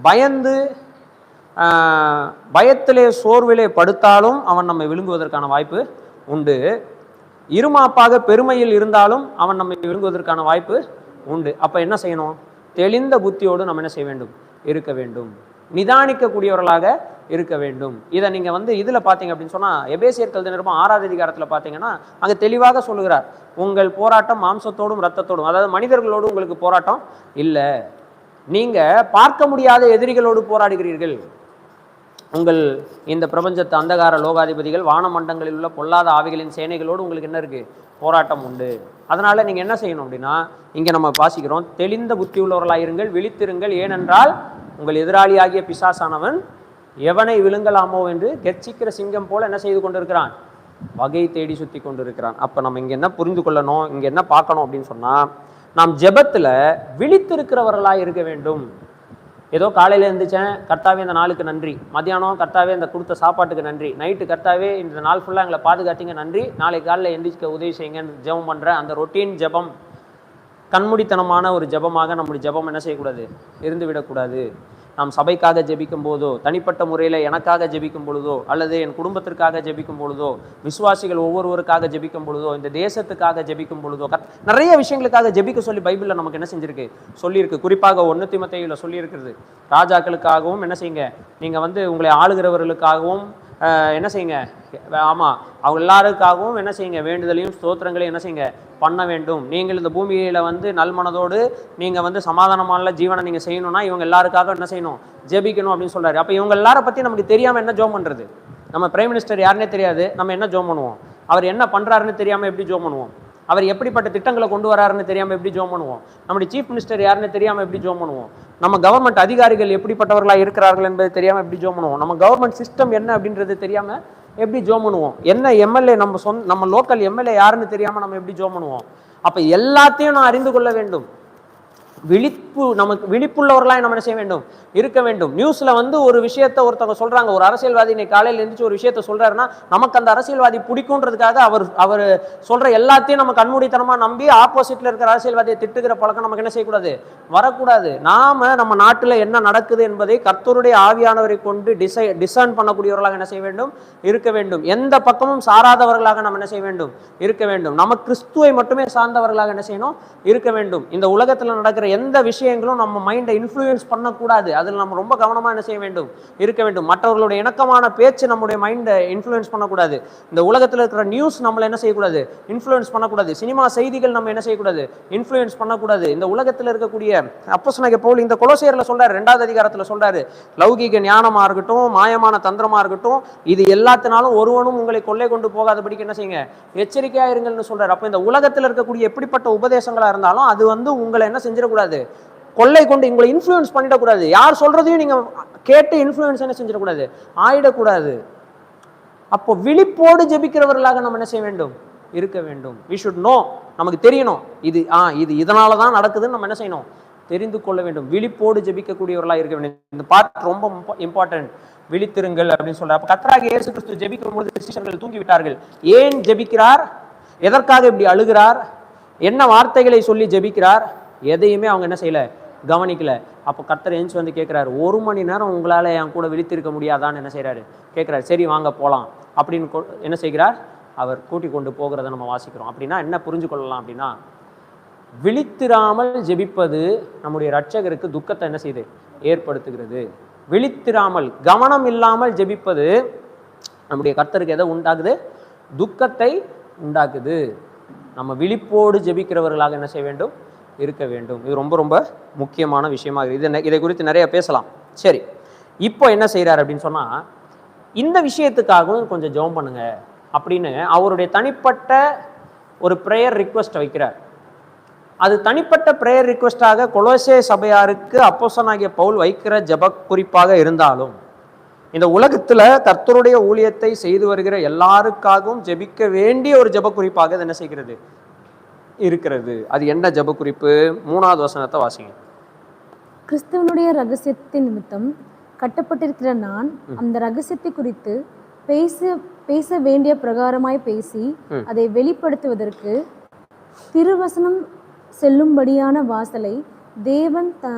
Speaker 1: பயந்து பயத்திலே சோர்விலே படுத்தாலும் அவன் நம்மை விழுங்குவதற்கான வாய்ப்பு உண்டு. இருமாப்பாக பெருமையில் இருந்தாலும் அவன் நம்மை விழுங்குவதற்கான வாய்ப்பு உண்டு. அப்ப என்ன செய்யணும்? தெளிந்த புத்தியோடு நம்ம என்ன செய்ய வேண்டும்? இருக்க வேண்டும். நிதானிக்கக்கூடியவர்களாக இருக்க வேண்டும். இதை நீங்க இதுல பாத்தீங்க அப்படின்னு சொன்னா, எபேசியர் எழுதின நிருபம் 6வது அதிகாரத்துல பாத்தீங்கன்னா அங்க தெளிவாக சொல்லுகிறார், உங்கள் போராட்டம் மாம்சத்தோடும் இரத்தத்தோடும், அதாவது மனிதர்களோடு உங்களுக்கு போராட்டம் இல்ல, நீங்க பார்க்க முடியாத எதிரிகளோடு போராடுகிறீர்கள். உங்கள் இந்த பிரபஞ்சத்து அந்தகார லோகாதிபதிகள் வானமண்டங்களில் உள்ள பொல்லாத ஆவிகளின் சேனைகளோடு உங்களுக்கு என்ன இருக்கு? போராட்டம் உண்டு. அதனால நீங்க என்ன செய்யணும் அப்படின்னா, இங்க நம்ம வாசிக்கிறோம், தெளிந்த புத்தி உள்ளவர்களாயிருங்கள், விழித்திருங்கள், ஏனென்றால் உங்கள் எதிராளியாகிய பிசாசானவன் எவனை விழுங்கலாமோ என்று கெர்ச்சிக்கிற சிங்கம் போல என்ன செய்து கொண்டிருக்கிறான்? வகை தேடி சுத்தி கொண்டிருக்கிறான். அப்ப நம்ம இங்க என்ன புரிந்து கொள்ளணும், இங்க என்ன பார்க்கணும் அப்படின்னு சொன்னா, நாம் ஜெபத்துல விழித்திருக்கிறவர்களாய் இருக்க வேண்டும். ஏதோ காலையில் இருந்துச்சேன், கர்த்தாவே இந்த நாளுக்கு நன்றி, மத்தியானம் கர்த்தாவே இந்த கொடுத்த சாப்பாட்டுக்கு நன்றி, நைட்டு கர்த்தாவே இந்த நாள் ஃபுல்லாக எங்களை பாதுகாத்தீங்க நன்றி, நாளைக்கு காலையில் எந்திரிக்க உதவி செய்யுங்கன்னு ஜெபம் பண்ணுற அந்த ரொட்டீன் ஜெபம், கண்மூடித்தனமான ஒரு ஜெபமாக நம்முடைய ஜெபம் என்ன செய்யக்கூடாது? இருந்து விடக்கூடாது. நாம் சபைக்காக ஜெபிக்கும் போதோ, தனிப்பட்ட முறையில் எனக்காக ஜெபிக்கும் பொழுதோ, அல்லது என் குடும்பத்திற்காக ஜெபிக்கும் பொழுதோ, விசுவாசிகள் ஒவ்வொருவருக்காக ஜெபிக்கும் பொழுதோ, இந்த தேசத்துக்காக ஜெபிக்கும் பொழுதோ, நிறைய விஷயங்களுக்காக ஜெபிக்க சொல்லி பைபிளில் நமக்கு என்ன செஞ்சிருக்கு? சொல்லியிருக்கு. குறிப்பாக 1 தீமோத்தேயுல சொல்லியிருக்கிறது, ராஜாக்களுக்காகவும் என்ன செய்யுங்க, நீங்கள் உங்களை ஆளுகிறவர்களுக்காகவும் என்ன செய்யுங்க, ஆமாம் அவங்க எல்லாருக்காகவும் என்ன செய்யுங்க, வேண்டுதலையும் ஸ்தோத்திரங்களையும் என்ன செய்யுங்க பண்ண வேண்டும். நீங்கள் இந்த பூமியில நல்மனதோடு நீங்க சமாதானமான ஜீவனை நீங்க செய்யணும்னா இவங்க எல்லாருக்காக என்ன செய்யணும்? ஜெபிக்கணும் அப்படின்னு சொல்றாரு. அப்ப இவங்க எல்லாரை பத்தி நமக்கு தெரியாம என்ன ஜோம் பண்றது? நம்ம பிரைம் மினிஸ்டர் யாருன்னே தெரியாது, நம்ம என்ன ஜோம் பண்ணுவோம்? அவர் என்ன பண்றாருன்னு தெரியாம எப்படி ஜோம் பண்ணுவோம்? அவர் எப்படிப்பட்ட திட்டங்களை கொண்டு வராருன்னு தெரியாம எப்படி ஜோம் பண்ணுவோம்? நம்முடைய சீஃப் மினிஸ்டர் யாருன்னு தெரியாம எப்படி ஜோம் பண்ணுவோம்? நம்ம கவர்மெண்ட் அதிகாரிகள் எப்படிப்பட்டவர்களா இருக்கிறார்கள் என்பது தெரியாம எப்படி ஜோம் பண்ணுவோம்? நம்ம கவர்மெண்ட் சிஸ்டம் என்ன அப்படின்றது தெரியாம எப்படி ஜோம் பண்ணுவோம்? என்ன எம்எல்ஏ, நம்ம லோக்கல் எம்எல்ஏ யாருன்னு தெரியாம நம்ம எப்படி ஜோம் பண்ணுவோம்? அப்ப எல்லாத்தையும் நான் அறிந்து கொள்ள வேண்டும். நமக்கு விழிப்புள்ளவர்களாக நம்ம என்ன செய்ய வேண்டும்? இருக்க வேண்டும். நியூஸ்ல ஒரு விஷயத்த ஒருத்தவங்க சொல்றாங்க, ஒரு அரசியல்வாதி இன்னைக்கு காலையில் எழுந்திரிச்சு ஒரு விஷயத்த சொல்றாருன்னா, நமக்கு அந்த அரசியல்வாதி பிடிக்கும்ன்றதுக்காக அவர் சொல்ற எல்லாத்தையும் நம்ம கண்மூடித்தனமா நம்பி ஆப்போசிட்ல இருக்கிற அரசியல்வாதியை திட்டுகிற பழக்கம் நமக்கு என்ன செய்யக்கூடாது? வரக்கூடாது. நம்ம நாட்டில் என்ன நடக்குது என்பதை கர்த்தருடைய ஆவியானவரை கொண்டு டிசைன் பண்ணக்கூடியவர்களாக என்ன செய்ய வேண்டும்? இருக்க வேண்டும். எந்த பக்கமும் சாராதவர்களாக நம்ம என்ன செய்ய வேண்டும்? இருக்க வேண்டும். நம்ம கிறிஸ்துவை மட்டுமே சார்ந்தவர்களாக என்ன செய்யணும்? இருக்க வேண்டும். இந்த உலகத்தில் நடக்கிற எந்த விஷயங்களும் நம்ம மைண்டை இன்ஃப்ளூயன்ஸ் பண்ணக்கூடாது. அதில் நம்ம ரொம்ப கவனமா என்ன செய்ய வேண்டும்? இருக்க வேண்டும். மற்றவர்களுடைய இணக்கமான பேச்சு நம்முடைய மைண்டை இன்ஃப்ளூயன்ஸ் பண்ணக்கூடாது. இந்த உலகத்தில் இருக்கிற நியூஸ் நம்மளை என்ன செய்யக்கூடாது? இன்ஃப்ளூயன்ஸ் பண்ணக்கூடாது. சினிமா செய்திகள் நம்ம என்ன செய்யக்கூடாது? இன்ஃப்ளூயன்ஸ் பண்ணக்கூடாது. இந்த உலகத்தில் இருக்கக்கூடிய அப்போஸ்தலனாகிய பவுல் இந்த கொலோசியர்ல சொல்றாரு, 2வது அதிகாரத்தில் சொல்றாரு, லௌகிக ஞானமா இருக்கட்டும், மாயமான தந்திரமா இருக்கட்டும், இது எல்லாத்தினாலும் ஒருவனும் உங்களை கொள்ளை கொண்டு போகாதபடிக்கு என்ன செய்யுங்க? எச்சரிக்கையா இருங்கள்னு சொல்றாரு. அப்ப இந்த உலகத்தில் இருக்கக்கூடிய எப்படிப்பட்ட உபதேசங்களா இருந்தாலும் அது உங்களை என்ன செஞ்சிடக்கூடாது? கொள்ளை கொண்டு உங்களை இன்ஃப்ளூயன்ஸ் பண்ணிடக்கூடாது. யார் சொல்றதையும் நீங்க கேட்டு இன்ஃப்ளூயன்ஸ் என்ன செஞ்சிடக்கூடாது? ஆயிடக்கூடாது. அப்போ விழிப்போடு ஜெபிக்கிறவர்களாக நம்ம என்ன செய்ய வேண்டும்? இருக்க வேண்டும். we should know, நமக்கு தெரியணும் இது இதனால தான் நடக்குதுன்னு நம்ம என்ன செய்யணும்? தெரிந்து கொள்ள வேண்டும். விழிப்போடு ஜெபிக்கக்கூடியவர்களாக இருக்க வேண்டும். இந்த பார்ட் ரொம்ப இம்பார்ட்டன்ட். விழித்திருங்கள் அப்படின்னு சொல்ற. அப்ப கர்த்தராகிய இயேசு கிறிஸ்து ஜெபிக்கும் பொழுது சீஷர்கள் தூங்கி விட்டார்கள். ஏன் ஜெபிக்கிறார்? எதற்காக இப்படி அழுகிறார்? என்ன வார்த்தைகளை சொல்லி ஜெபிக்கிறார்? எதையுமே அவங்க என்ன செய்யல? கவனிக்கல. அப்போ கர்த்தர் எழுந்து கேட்கிறாரு, 1 மணி நேரம் உங்களால என் கூட விழித்திருக்க முடியாதான்னு என்ன செய்யறாரு? கேட்கிறாரு. சரி வாங்க போலாம் அப்படின்னு என்ன செய்கிறார்? அவர் கூட்டி கொண்டு போகிறத நம்ம வாசிக்கிறோம். அப்படின்னா என்ன புரிஞ்சு கொள்ளலாம் அப்படின்னா, விழித்திராமல் ஜெபிப்பது நம்முடைய இரட்சகருக்கு துக்கத்தை என்ன செய்யுது? ஏற்படுத்துகிறது. விழித்திராமல் கவனம் இல்லாமல் ஜெபிப்பது நம்முடைய கர்த்தருக்கு எதை உண்டாக்குது? துக்கத்தை உண்டாக்குது. நம்ம விழிப்போடு ஜெபிக்கிறவர்களாக என்ன செய்ய வேண்டும்? இருக்க வேண்டும். இது ரொம்ப ரொம்ப முக்கியமான விஷயமா இருக்குது. இதை குறித்து நிறைய பேசலாம். சரி, இப்போ என்ன செய்யறாரு அப்படின்னு சொன்னா, இந்த விஷயத்துக்காகவும் கொஞ்சம் ஜெபம் பண்ணுங்க அப்படின்னு அவருடைய தனிப்பட்ட ஒரு பிரேயர் ரிக்வெஸ்ட் வைக்கிறார். அது தனிப்பட்ட பிரேயர் ரிக்வெஸ்டாக கொலோசே சபையாருக்கு அப்போஸ்தலனாகிய பவுல் வைக்கிற ஜெப குறிப்பாக இருந்தாலும், இந்த உலகத்துல கர்த்தருடைய ஊழியத்தை செய்து வருகிற எல்லாருக்காகவும் ஜெபிக்க வேண்டிய ஒரு ஜெப குறிப்பாக என்ன செய்கிறது? இருக்கிறது. அது என்ன ஜெப குறிப்பு? 3வது வசனத்தை வாசிங்க.
Speaker 2: கிறிஸ்துவனுடைய ரகசியத்தின் நிமித்தம் கட்டப்பட்டிருக்கிற நான் அந்த ரகசியத்தை குறித்து பேச வேண்டிய பிரகாரமாய் பேசி அதை வெளிப்படுத்துவதற்கு திருவசனம் செல்லும்படியான வாசலை தேவன்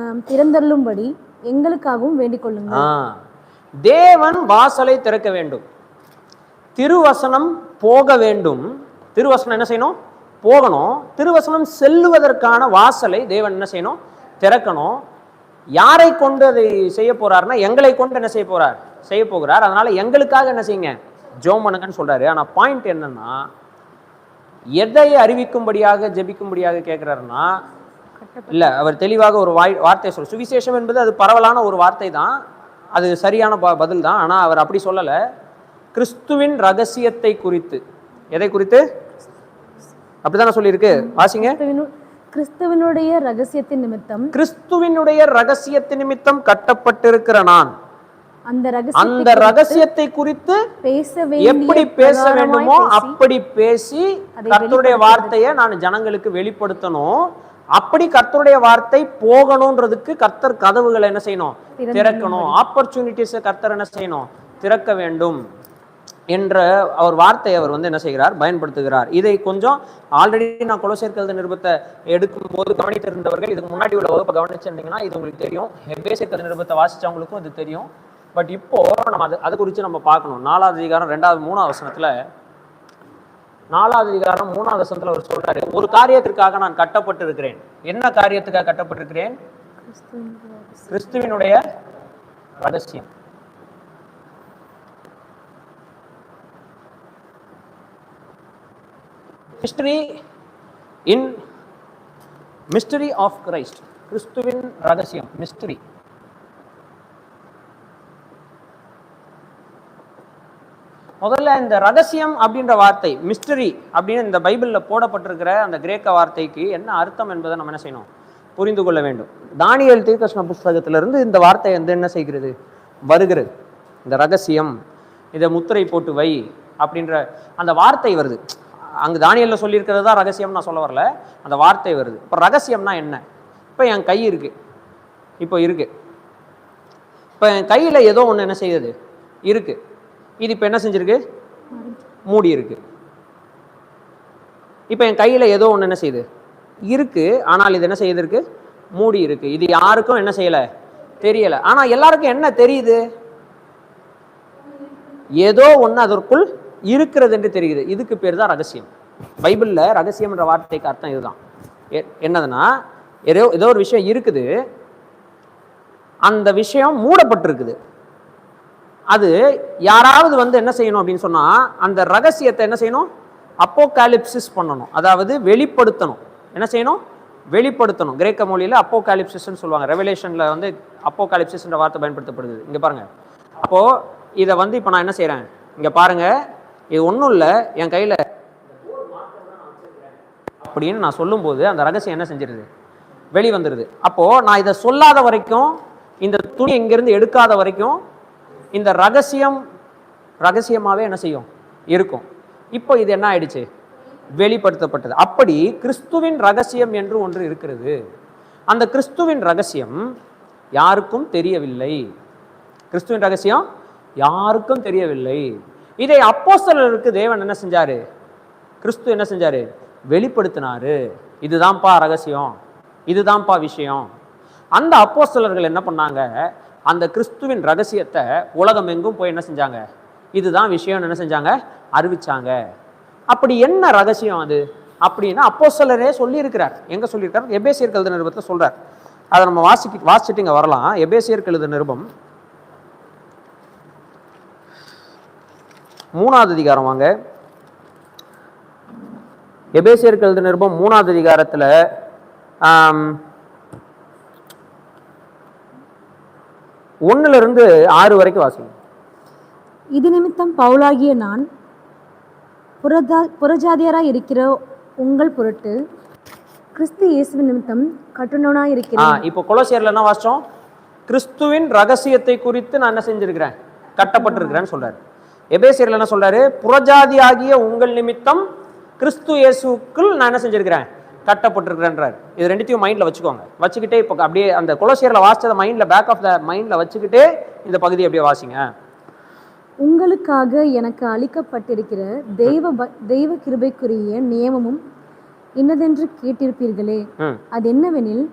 Speaker 2: திறந்தருளும்படி எங்களுக்காகவும் வேண்டிக் கொள்ளுங்கள்.
Speaker 1: தேவன் வாசலை திறக்க வேண்டும், திருவசனம் போக வேண்டும். திருவசனம் என்ன செய்யணும்? போகணும். திருவசனம் செல்லுவதற்கான வாசலை தேவன் என்ன செய்யணும்? திறக்கணும். யாரை கொண்டு அதை செய்ய போறாருன்னா எங்களை கொண்டு என்ன செய்ய போகிறார். அதனால எங்களுக்காக என்ன செய்யுங்க? ஜெபம் பண்ணுங்கன்னு சொல்றாரு. ஆனா பாயிண்ட் என்னன்னா, எதை அறிவிக்கும்படியாக ஜெபிக்கும்படியாக கேட்கிறாருன்னா இல்ல, அவர் தெளிவாக ஒரு வார்த்தை சொல்ற. சுவிசேஷம் என்பது அது பரவலான ஒரு வார்த்தை தான், அது சரியான பதில் தான். ஆனா அவர் அப்படி சொல்லல. கிறிஸ்துவின் ரகசியத்தை குறித்து. எதை குறித்து? அப்படித்தானே சொல்லியிருக்கு. வாசிங்க.
Speaker 2: கிறிஸ்துவினுடைய ரகசியத்தின் நிமித்தம்,
Speaker 1: கிறிஸ்துவினுடைய ரகசியத்தின் நிமித்தம் கட்டப்பட்டிருக்கிற நான் அந்த ரகசியத்தை குறித்து எப்படி பேச வேண்டுமோ அப்படி பேசி கர்த்தருடைய வார்த்தையை நான் ஜனங்களுக்கு வெளிப்படுத்தணும். அப்படி கர்த்தருடைய வார்த்தை போகணும்ன்றதுக்கு கர்த்தர் கதவுகளை என்ன செய்யணும்? திறக்கணும். ஆப்பர்ச்சுனிட்டிஸை கர்த்தர் என்ன செய்யணும்? திறக்க வேண்டும் என்ற அவர் வார்த்தையை அவர் என்ன செய்கிறார்? பயன்படுத்துகிறார். இதை கொஞ்சம் ஆல்ரெடி நான் கொலோசியர் நிருபத்தை எடுக்கும் போது கவனித்திருந்தவர்கள், இதுக்கு முன்னாடி உள்ள வகுப்பை கவனிச்சிருந்தீங்கன்னா இது உங்களுக்கு தெரியும். எபேசியர் நிருபத்தை வாசிச்சவங்களுக்கும் இது தெரியும். பட் இப்போ நம்ம அது குறித்து நம்ம பார்க்கணும். 4வது அதிகாரம் 2வது 3வது வசனத்துல, 4வது அதிகாரம் 3வது வசனத்துல அவர் சொல்றாரு, ஒரு காரியத்திற்காக நான் கட்டப்பட்டிருக்கிறேன். என்ன காரியத்துக்காக கட்டப்பட்டிருக்கிறேன்? கிறிஸ்துவினுடைய ரகசியம். Mystery of Christ. கிறிஸ்துவின் ரகசியம், மிஸ்டரி. முதல்ல இந்த ரகசியம் அப்படின்ற வார்த்தை, மிஸ்டரி அப்படின்னு இந்த பைபிளில் போடப்பட்டிருக்கிற அந்த கிரேக்க வார்த்தைக்கு என்ன அர்த்தம் என்பதை நம்ம என்ன செய்யணும்? புரிந்து கொள்ள வேண்டும். தானியேல் தீர்க்கதரிசன புஸ்தகத்திலிருந்து இந்த வார்த்தை என்ன செய்கிறது? வருகிறது. இந்த ரகசியம், இதை முத்திரை போட்டு வை அப்படின்ற அந்த வார்த்தை வருது. அங்கே தானியேல்ல சொல்லியிருக்கிறது தான் ரகசியம் நான் சொல்ல வரல, அந்த வார்த்தை வருது. இப்போ ரகசியம்னா என்ன? இப்போ என் கை இருக்கு, இப்போ என் கையில் ஏதோ ஒன்று என்ன செய்யுது? இருக்கு. இது இப்போ என்ன செஞ்சிருக்கு? மூடி இருக்கு. இப்போ என் கையில் ஏதோ ஒன்று என்ன செய்யுது? இருக்கு. ஆனால் இது என்ன செய்யுது? மூடி இருக்கு. இது யாருக்கும் என்ன செய்யலை? தெரியலை. ஆனால் எல்லாருக்கும் என்ன தெரியுது? ஏதோ ஒன்று அதற்குள் இருக்கிறது என்று தெரியுது. இதுக்கு பேர் தான் ரகசியம். பைபிளில் ரகசியம் என்ற வார்த்தைக்கு அர்த்தம் இதுதான். என்னதுன்னா, ஏதோ ஒரு விஷயம் இருக்குது, அந்த விஷயம் மூடப்பட்டிருக்குது. அது யாராவது என்ன செய்யணும் அப்படின்னு சொன்னா, அந்த ரகசியத்தை என்ன செய்யணும்? அப்போகாலிப்சிஸ் பண்ணணும். அதாவது வெளிப்படுத்தணும். என்ன செய்யணும்? வெளிப்படுத்தணும். கிரேக்க மொழியில அப்போகாலிப்சிஸ்ன்னு சொல்லுவாங்க. ரெவலேஷன்ல அப்போகாலிப்சிஸ்ன்ற வார்த்தை பயன்படுத்தப்படுது. இங்க பாருங்க. அப்போ இதை இப்போ நான் என்ன செய்யறேன்? இங்க பாருங்க, இது ஒன்றும் இல்லை, என் கையில அப்படின்னு நான் சொல்லும் போது அந்த ரகசியம் என்ன செஞ்சிருது? வெளி வந்துருது. அப்போ நான் இதை சொல்லாத வரைக்கும், இந்த துணி இங்கிருந்து எடுக்காத வரைக்கும் இந்த ரகசியமாவே என்ன செய்யும்? இருக்கும். இப்போ இது என்ன ஆயிடுச்சு? வெளிப்படுத்தப்பட்டது. அப்படி கிறிஸ்துவின் ரகசியம் என்று ஒன்று இருக்கிறது. அந்த கிறிஸ்துவின் ரகசியம் யாருக்கும் தெரியவில்லை. கிறிஸ்துவின் ரகசியம் யாருக்கும் தெரியவில்லை. இதை அப்போஸ்தலருக்கு தேவன் என்ன செஞ்சாரு? கிறிஸ்து என்ன செஞ்சாரு? வெளிப்படுத்தினாரு. இதுதான்ப்பா ரகசியம், இதுதான்ப்பா விஷயம். அந்த அப்போஸ்தலர்கள் என்ன பண்ணாங்க? அந்த கிறிஸ்துவின் ரகசியத்தை உலகம் எங்கும் போய் என்ன செஞ்சாங்க? இதுதான் விஷயம் என்ன செஞ்சாங்க? அறிவிச்சாங்க. அப்படி என்ன ரகசியம் அது அப்படின்னா அப்போஸ்தலரே சொல்லி இருக்கிறார். எங்க சொல்லியிருக்கார்? எபேசியர் எழுதின நிருபத்தை சொல்றார். அதை நம்ம வாசிச்சுட்டு இங்க வரலாம். எபேசியர் எழுதின நிருபம் 3வது அதிகாரம் வாங்க. எபேசியர் எழுதின நிருபம் 3வது அதிகாரத்துல 1 to 6 வரைக்கும் வாசிங்க.
Speaker 2: இது நிமித்தம் பவுலாகிய நான் புறஜாதியராய் இருக்கிற உங்கள் பொருட்டு கிறிஸ்து இயேசுவின் நிமித்தம் கட்டுண்டவனாய் இருக்கிறேன்.
Speaker 1: இப்போ கொலோசியர்ல என்ன வாசிச்சோம்? கிறிஸ்துவின் ரகசியத்தை குறித்து நான் என்ன செஞ்சிருக்கிறேன்? கட்டப்பட்டிருக்கிறேன்னு சொல்றாரு. எபேசியர்ல என்ன சொல்றாரு? புறஜாதி ஆகிய உங்கள் நிமித்தம் கிறிஸ்து இயேசுக்குள் நான் என்ன செஞ்சிருக்கிறேன்? கட்டப்பட்டிருக்கிறேன்றார். இது ரெண்டுத்தையும் மைண்ட்ல வச்சுக்கோங்க. வச்சுக்கிட்டே இப்போ அப்படியே அந்த கொலோசியர்ல வாசிச்சத மைண்ட்ல, பேக் ஆஃப் த மைண்ட்ல வச்சுக்கிட்டே இந்த பகுதியை அப்படியே வாசிங்க.
Speaker 2: உங்களுக்காக எனக்கு அளிக்கப்பட்டிருக்கிற தெய்வ கிருபைக்குரிய நியமமும் இன்னதென்று கேட்டிருப்பீர்களே.
Speaker 1: ம்
Speaker 2: அது என்னவெனில்,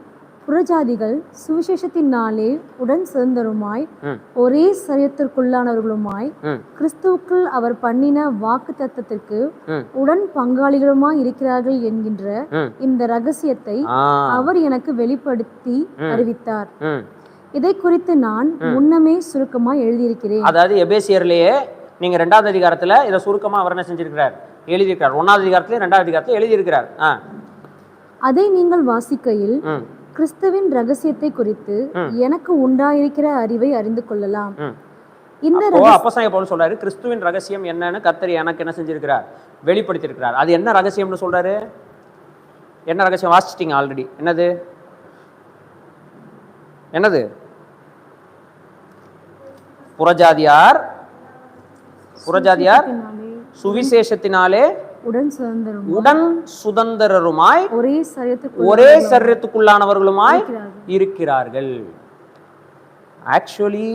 Speaker 2: புறஜாதிகள் சுவிசேஷத்தினாலே உடன் சேர்ந்தருமாய்
Speaker 1: ம்
Speaker 2: ஒரே சரீரத்திற்குள்ளானவர்களுமாய்
Speaker 1: ம்
Speaker 2: கிறிஸ்துவுக்குள் அவர் பண்ணின வாக்கு தத்தத்திற்கு
Speaker 1: ம்
Speaker 2: உடன் பங்காளிகளுமாய் இருக்கிறார்கள் என்கின்ற
Speaker 1: ம்
Speaker 2: இந்த ரகசியத்தை
Speaker 1: ஆ
Speaker 2: அவர் எனக்கு வெளிப்படுத்தி அறிவித்தார்.
Speaker 1: ம்
Speaker 2: இதை குறித்து நான் முன்னமே சுருக்கமாய் எழுதியிருக்கிறேன்.
Speaker 1: அதாவது எபேசியர்லேயே நீங்கள் 2வது அதிகாரத்தில் இதை சுருக்கமாக அவர் என்ன செஞ்சிருக்கிறார், எழுதியிருக்கிறார். 1வது அதிகாரத்தில் 2வது அதிகாரத்தில் எழுதியிருக்கிறார்.
Speaker 2: அதை நீங்கள் வாசிக்கையில்
Speaker 1: ம்
Speaker 2: கிறிஸ்துவின் ரகசியத்தை குறித்து எனக்கு உண்டாயிருக்கிற அறிவை அறிந்து கொள்ளலாம். இந்த
Speaker 1: அப்போஸ்தலன் பவுல் சொல்றாரு, கிறிஸ்துவின் ரகசியம் என்னன்னு கர்த்தர் எனக்கு என்ன செஞ்சிருக்கிறார், வெளிப்படுத்தியிருக்கிறார். அது என்ன ரகசியம்னு சொல்றாரு? என்ன ரகசியம் வாசிச்சிட்டீங்க ஆல்ரெடி. என்னது என்னது? புறஜாதியார் சுவிசேஷத்தினாலே உடன் சுதந்திரருமாய் ஒரே சரீரத்துக்குள்ளானவர்களுமாய் இருக்கிறார்கள். ஆக்சுவலி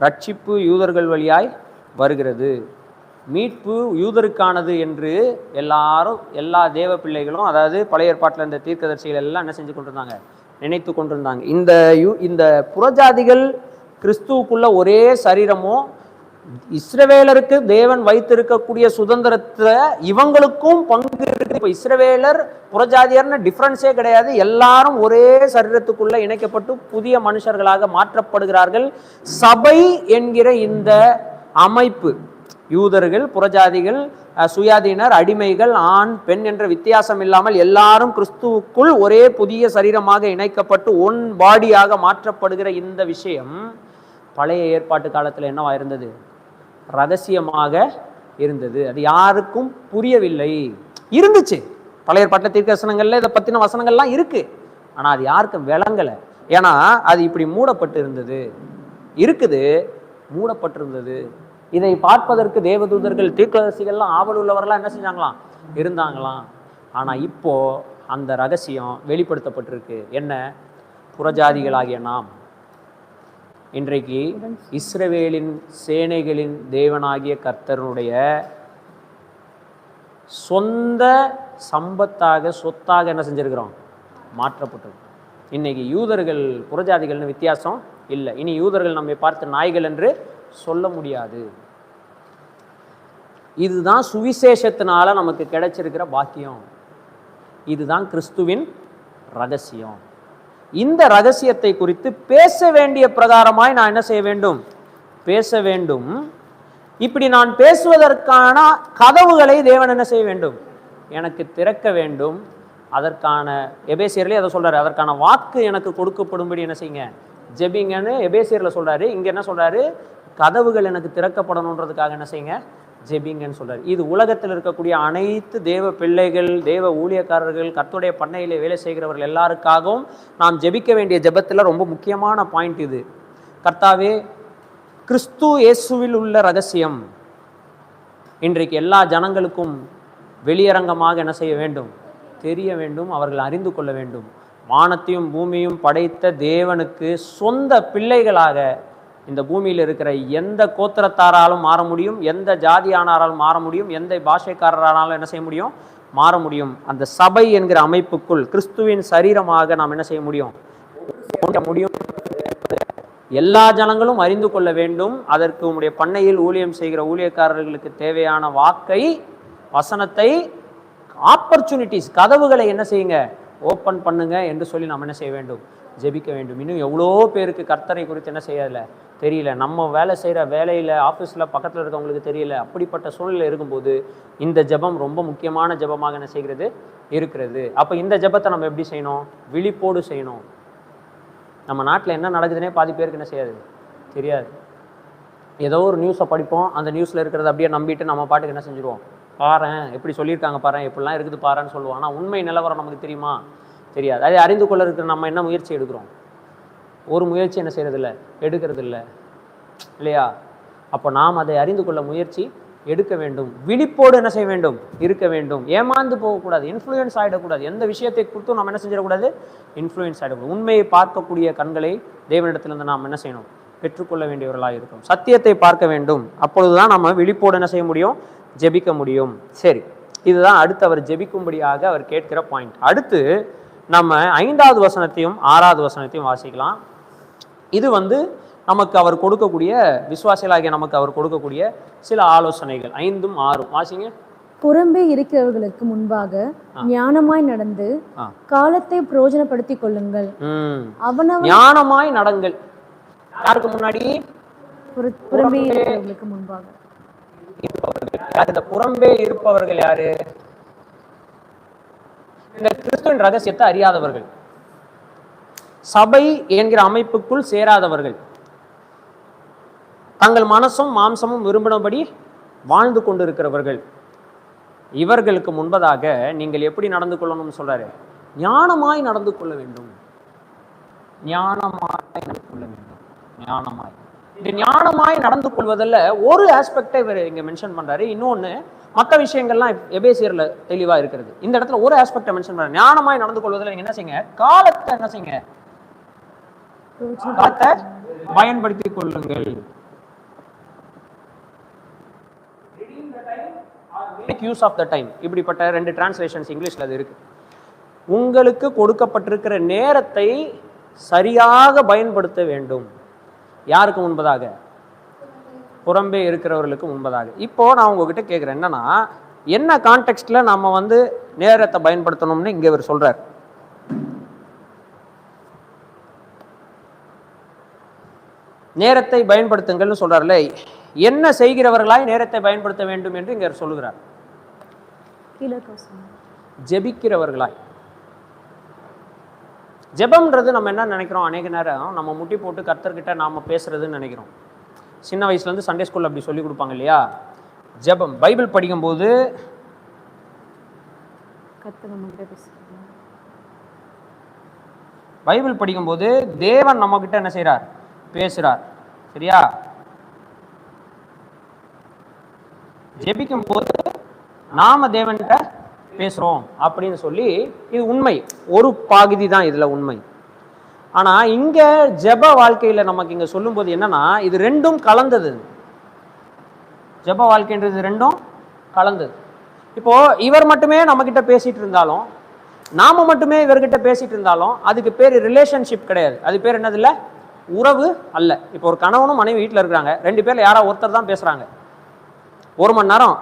Speaker 1: ரட்சிப்பு யூதர்கள் வழியாய் வருகிறது, மீட்பு யூதருக்கானது என்று எல்லா தேவ பிள்ளைகளும், அதாவது பழைய ஏற்பாட்டில் இந்த தீர்க்கதரிசிகள் எல்லாம் என்ன செஞ்சு கொண்டிருந்தாங்க, நினைத்து கொண்டிருந்தாங்க. இந்த புறஜாதிகள் கிறிஸ்துவுக்குள்ள ஒரே சரீரமும் இஸ்ரவேலருக்கு தேவன் வைத்திருக்கக்கூடிய சுதந்திரத்தை இவங்களுக்கும் பங்கு இருக்கு. இப்ப இஸ்ரவேலர் புறஜாதியர்னு டிஃபரன்ஸே கிடையாது, எல்லாரும் ஒரே சரீரத்துக்குள்ள இணைக்கப்பட்டு புதிய மனுஷர்களாக மாற்றப்படுகிறார்கள். சபை என்கிற இந்த அமைப்பு, யூதர்கள், புறஜாதிகள், சுயாதீனர், அடிமைகள், ஆண் பெண் என்ற வித்தியாசம் இல்லாமல் எல்லாரும் கிறிஸ்துவுக்குள் ஒரே புதிய சரீரமாக இணைக்கப்பட்டு ஒன் பாடியாக மாற்றப்படுகிற இந்த விஷயம் பழைய ஏற்பாட்டு காலத்தில் என்னவா இருந்தது, ரகசியமாக இருந்தது. அது யாருக்கும் புரியவில்லை. இருந்துச்சு பழைய ஏற்பாட்டில் தீர்க்கதரிசனங்கள்ல இதை பத்தின வசனங்கள்லாம் இருக்கு, ஆனா அது யாருக்கும் விளங்கலை. ஏன்னா அது இப்படி மூடப்பட்டு இருந்தது, இருக்குது, மூடப்பட்டிருந்தது. இதை பார்ப்பதற்கு தேவதூதர்கள், தீர்க்கதரிசிகள்லாம், ஆவல் உள்ளவர்களாம் என்ன செஞ்சாங்களாம், இருந்தாங்களாம். ஆனா இப்போ அந்த ரகசியம் வெளிப்படுத்தப்பட்டிருக்கு. என்ன? புறஜாதிகளாகிய நாம் இன்றைக்கு இஸ்ரவேலின் சேனைகளின் தேவனாகிய கர்த்தருடைய சொந்த சம்பத்தாக, சொத்தாக என்ன செஞ்சிருக்கிறோம், மாற்றப்பட்டது. இன்னைக்கு யூதர்கள் புறஜாதிகள்னு வித்தியாசம் இல்லை. இனி யூதர்கள் நம்மை பார்த்து நாய்கள் என்று சொல்ல முடியாது. இதுதான் சுவிசேஷத்தினால நமக்கு கிடைச்சிருக்கிற பாக்கியம். இதுதான் கிறிஸ்துவின் ரகசியம். இந்த ரகசியத்தை குறித்து பேச வேண்டிய பிரகாரமாய் நான் என்ன செய்ய வேண்டும், பேச வேண்டும். இப்படி நான் பேசுவதற்கான கதவுகளை தேவன் என்ன செய்ய வேண்டும், எனக்கு திறக்க வேண்டும். அதற்கான எபேசியர்லேயே அதை சொல்றாரு, அதற்கான வாக்கு எனக்கு கொடுக்கப்படும்படி என்ன செய்யுங்க, ஜெபிங்கன்னு எபேசியர்ல சொல்றாரு. இங்க என்ன சொல்றாரு, கதவுகள் எனக்கு திறக்கப்படணுன்றதுக்காக என்ன செய்யுங்க, ஜெபிங்கன்னு சொல்றாரு. இது உலகத்தில் இருக்கக்கூடிய அனைத்து தேவ பிள்ளைகள், தேவ ஊழியக்காரர்கள், கர்த்தருடைய பண்ணையிலே வேலை செய்கிறவர்கள் எல்லாருக்காகவும் நாம் ஜெபிக்க வேண்டிய ஜெபத்தில் ரொம்ப முக்கியமான பாயிண்ட் இது. கர்த்தாவே, கிறிஸ்து இயேசுவில் உள்ள ரகசியம் இன்றைக்கு எல்லா ஜனங்களுக்கும் வெளியரங்கமாக என்ன செய்ய வேண்டும், தெரிய வேண்டும், அவர்கள் அறிந்து கொள்ள வேண்டும். வானத்தையும் பூமியும் படைத்த தேவனுக்கு சொந்த பிள்ளைகளாக இந்த பூமியில் இருக்கிற எந்த கோத்திரத்தாராலும் மாற முடியும், எந்த ஜாதியானாராலும் மாற முடியும், எந்த பாஷைக்காரரானாலும் என்ன செய்ய முடியும், மாற முடியும். அந்த சபை என்கிற அமைப்புக்குள் கிறிஸ்துவின் சரீரமாக நாம் என்ன செய்ய முடியும், எல்லா ஜனங்களும் அறிந்து கொள்ள வேண்டும். அதற்கு உங்களுடைய பண்ணையில் ஊழியம் செய்கிற ஊழியக்காரர்களுக்கு தேவையான வாக்கை, வசனத்தை, ஆப்பர்ச்சுனிட்டிஸ், கதவுகளை என்ன செய்யுங்க, ஓப்பன் பண்ணுங்க என்று சொல்லி நாம் என்ன செய்ய வேண்டும், ஜெபிக்க வேண்டும். இன்னும் எவ்வளோ பேருக்கு கர்த்தரை குறித்து என்ன செய்யலை, தெரியல. நம்ம வேலை செய்கிற வேலையில், ஆஃபீஸில் பக்கத்தில் இருக்கவங்களுக்கு தெரியல. அப்படிப்பட்ட சூழ்நிலை இருக்கும்போது இந்த ஜெபம் ரொம்ப முக்கியமான ஜெபமாக என்ன செய்கிறது, இருக்கிறது. அப்போ இந்த ஜெபத்தை நம்ம எப்படி செய்யணும், விழிப்போடு செய்யணும். நம்ம நாட்டில் என்ன நடக்குதுன்னே பாதி பேருக்கு என்ன செய்யாது, தெரியாது. ஏதோ ஒரு நியூஸை படிப்போம், அந்த நியூஸில் இருக்கிறத அப்படியே நம்பிட்டு நம்ம பாட்டுக்கு என்ன செஞ்சுருவோம், பாரேன் எப்படி சொல்லியிருக்காங்க, பாரேன் எப்படிலாம் இருக்குது பாருன்னு சொல்லுவோம். ஆனால் உண்மை நிலவரம் நமக்கு தெரியுமா, தெரியாது. அதை அறிந்து கொள்ள இருக்கிற நம்ம என்ன முயற்சி எடுக்கிறோம், ஒரு முயற்சி என்ன செய்யறதில்ல, எடுக்கிறது இல்லை, இல்லையா? அப்போ நாம் அதை அறிந்து கொள்ள முயற்சி எடுக்க வேண்டும். விழிப்போடு என்ன செய்ய வேண்டும், இருக்க வேண்டும். ஏமாந்து போகக்கூடாது, இன்ஃப்ளூயன்ஸ் ஆகிடக்கூடாது. எந்த விஷயத்தை குறித்தும் நம்ம என்ன செஞ்சிடக்கூடாது, இன்ஃப்ளூயன்ஸ் ஆகிடக்கூடாது. உண்மையை பார்க்கக்கூடிய கண்களை தேவனிடத்திலிருந்து நாம் என்ன செய்யணும், பெற்றுக்கொள்ள வேண்டியவர்களாக இருக்கும். சத்தியத்தை பார்க்க வேண்டும். அப்பொழுதுதான் நம்ம விழிப்போடு என்ன செய்ய முடியும், ஜெபிக்க முடியும். சரி, இதுதான் அடுத்து அவர் ஜெபிக்கும்படியாக அவர் கேட்கிற பாயிண்ட். அடுத்து நம்ம 5வது வசனத்தையும் 6வது வசனத்தையும் வாசிக்கலாம். இது நமக்கு அவர் கொடுக்கக்கூடிய, விசுவாசிகளாகிய நமக்கு அவர் கொடுக்கக்கூடிய சில ஆலோசனைகள். 5ம் 6ம் வாசிங்க.
Speaker 2: புறம்பே இருக்கிறவர்களுக்கு முன்பாக ஞானமாய் நடந்து காலத்தை பிரயோஜனப்படுத்திக் கொள்ளுங்கள்.
Speaker 1: ஞானமாய் நடங்கள். யாருக்கு முன்னாடி?
Speaker 2: புறம்பே இருக்கிறவர்களுக்கு முன்பாக.
Speaker 1: இந்த புறம்பே இருப்பவர்கள் யாரு? இந்த கிறிஸ்துவின் ரகசியத்தை அறியாதவர்கள், சபை என்கிற அமைப்புக்குள் சேராதவர்கள், தங்கள் மனசும் மாம்சமும் விரும்பினபடி வாழ்ந்து கொண்டிருக்கிறவர்கள். இவர்களுக்கு முன்பதாக நீங்கள் எப்படி நடந்து கொள்ளணும்னு சொல்றாரு? ஞானமாய் நடந்து கொள்ள வேண்டும். ஞானமாய் நடந்து கொள்ள வேண்டும். ஞானமாய். இந்த ஞானமாய் நடந்து கொள்வதில் ஒரு ஆஸ்பெக்டை இவர் இங்க மென்ஷன் பண்றாரு. இன்னொன்னு, மற்ற விஷயங்கள்லாம் எபேசியர்ல தெளிவா இருக்கிறது. இந்த இடத்துல ஒரு ஆஸ்பெக்டை மென்ஷன் பண்றாரு. ஞானமாய் நடந்து கொள்வதில் நீங்க என்ன செய்யுங்க? காலத்தை என்ன செய்யுங்க? காலத்தை பயன்படுத்திக் கொள்ளுங்கள். make use of the time. இப்படிப்பட்ட 2 டிரான்ஸ்லேஷன்ஸ் இங்கிலீஷ்ல அது இருக்கு. உங்களுக்கு கொடுக்கப்பட்டிருக்கிற நேரத்தை சரியாக பயன்படுத்த வேண்டும். யாருக்கு முன்பதாக? புறம்பே இருக்கிறவர்களுக்கு முன்பதாக. இப்போ நான் உங்ககிட்ட கேட்குறேன், என்னன்னா என்ன கான்டெக்ஸ்ட்ல நம்ம நேரத்தை பயன்படுத்தணும்னு இங்க இவர் சொல்றார். நேரத்தை பயன்படுத்துங்கள்னு சொல்றாருல, என்ன செய்கிறவர்களாய் நேரத்தை பயன்படுத்த வேண்டும் என்று இங்க சொல்லுகிறார்? ஜெபிக்கிறவர்களாய். ஜெபம்ன்றது நம்ம என்ன நினைக்கிறோம்? அநேக நேரம் நம்ம முட்டி போட்டு கர்த்தர்கிட்ட நாம பேசுறதுன்னு நினைக்கிறோம். சின்ன வயசுல இருந்து சண்டே ஸ்கூல்ல அப்படி சொல்லி கொடுப்பாங்க இல்லையா? ஜெபம். பைபிள் படிக்கும்போது தேவன் நம்ம கிட்ட என்ன செய்றார்? பேசுறார். சரியா? ஜெபிக்கும் போது நாம தேவன்கிட்ட பேசுறோம் அப்படின்னு சொல்லி, இது உண்மை. ஒரு பகுதி தான் இதுல உண்மை. ஆனா இங்க ஜெப வாழ்க்கையில நமக்கு இங்க சொல்லும் போது என்னன்னா, இது ரெண்டும் கலந்தது. ஜெப வாழ்க்கைன்றது ரெண்டும் கலந்தது. இப்போ இவர் மட்டுமே நம்ம கிட்ட பேசிட்டு இருந்தாலும், நாம மட்டுமே இவர்கிட்ட பேசிட்டு இருந்தாலும், அதுக்கு பேர் ரிலேஷன்ஷிப் கிடையாது. அது பேர் என்னது? இல்ல, உறவு அல்ல. இப்போ ஒரு கணவனும் மனைவி வீட்டில் இருக்கிறாங்க, 2 பேர்ல யாராவது ஒருத்தர் தான் பேசுறாங்க. 1 மணி நேரம்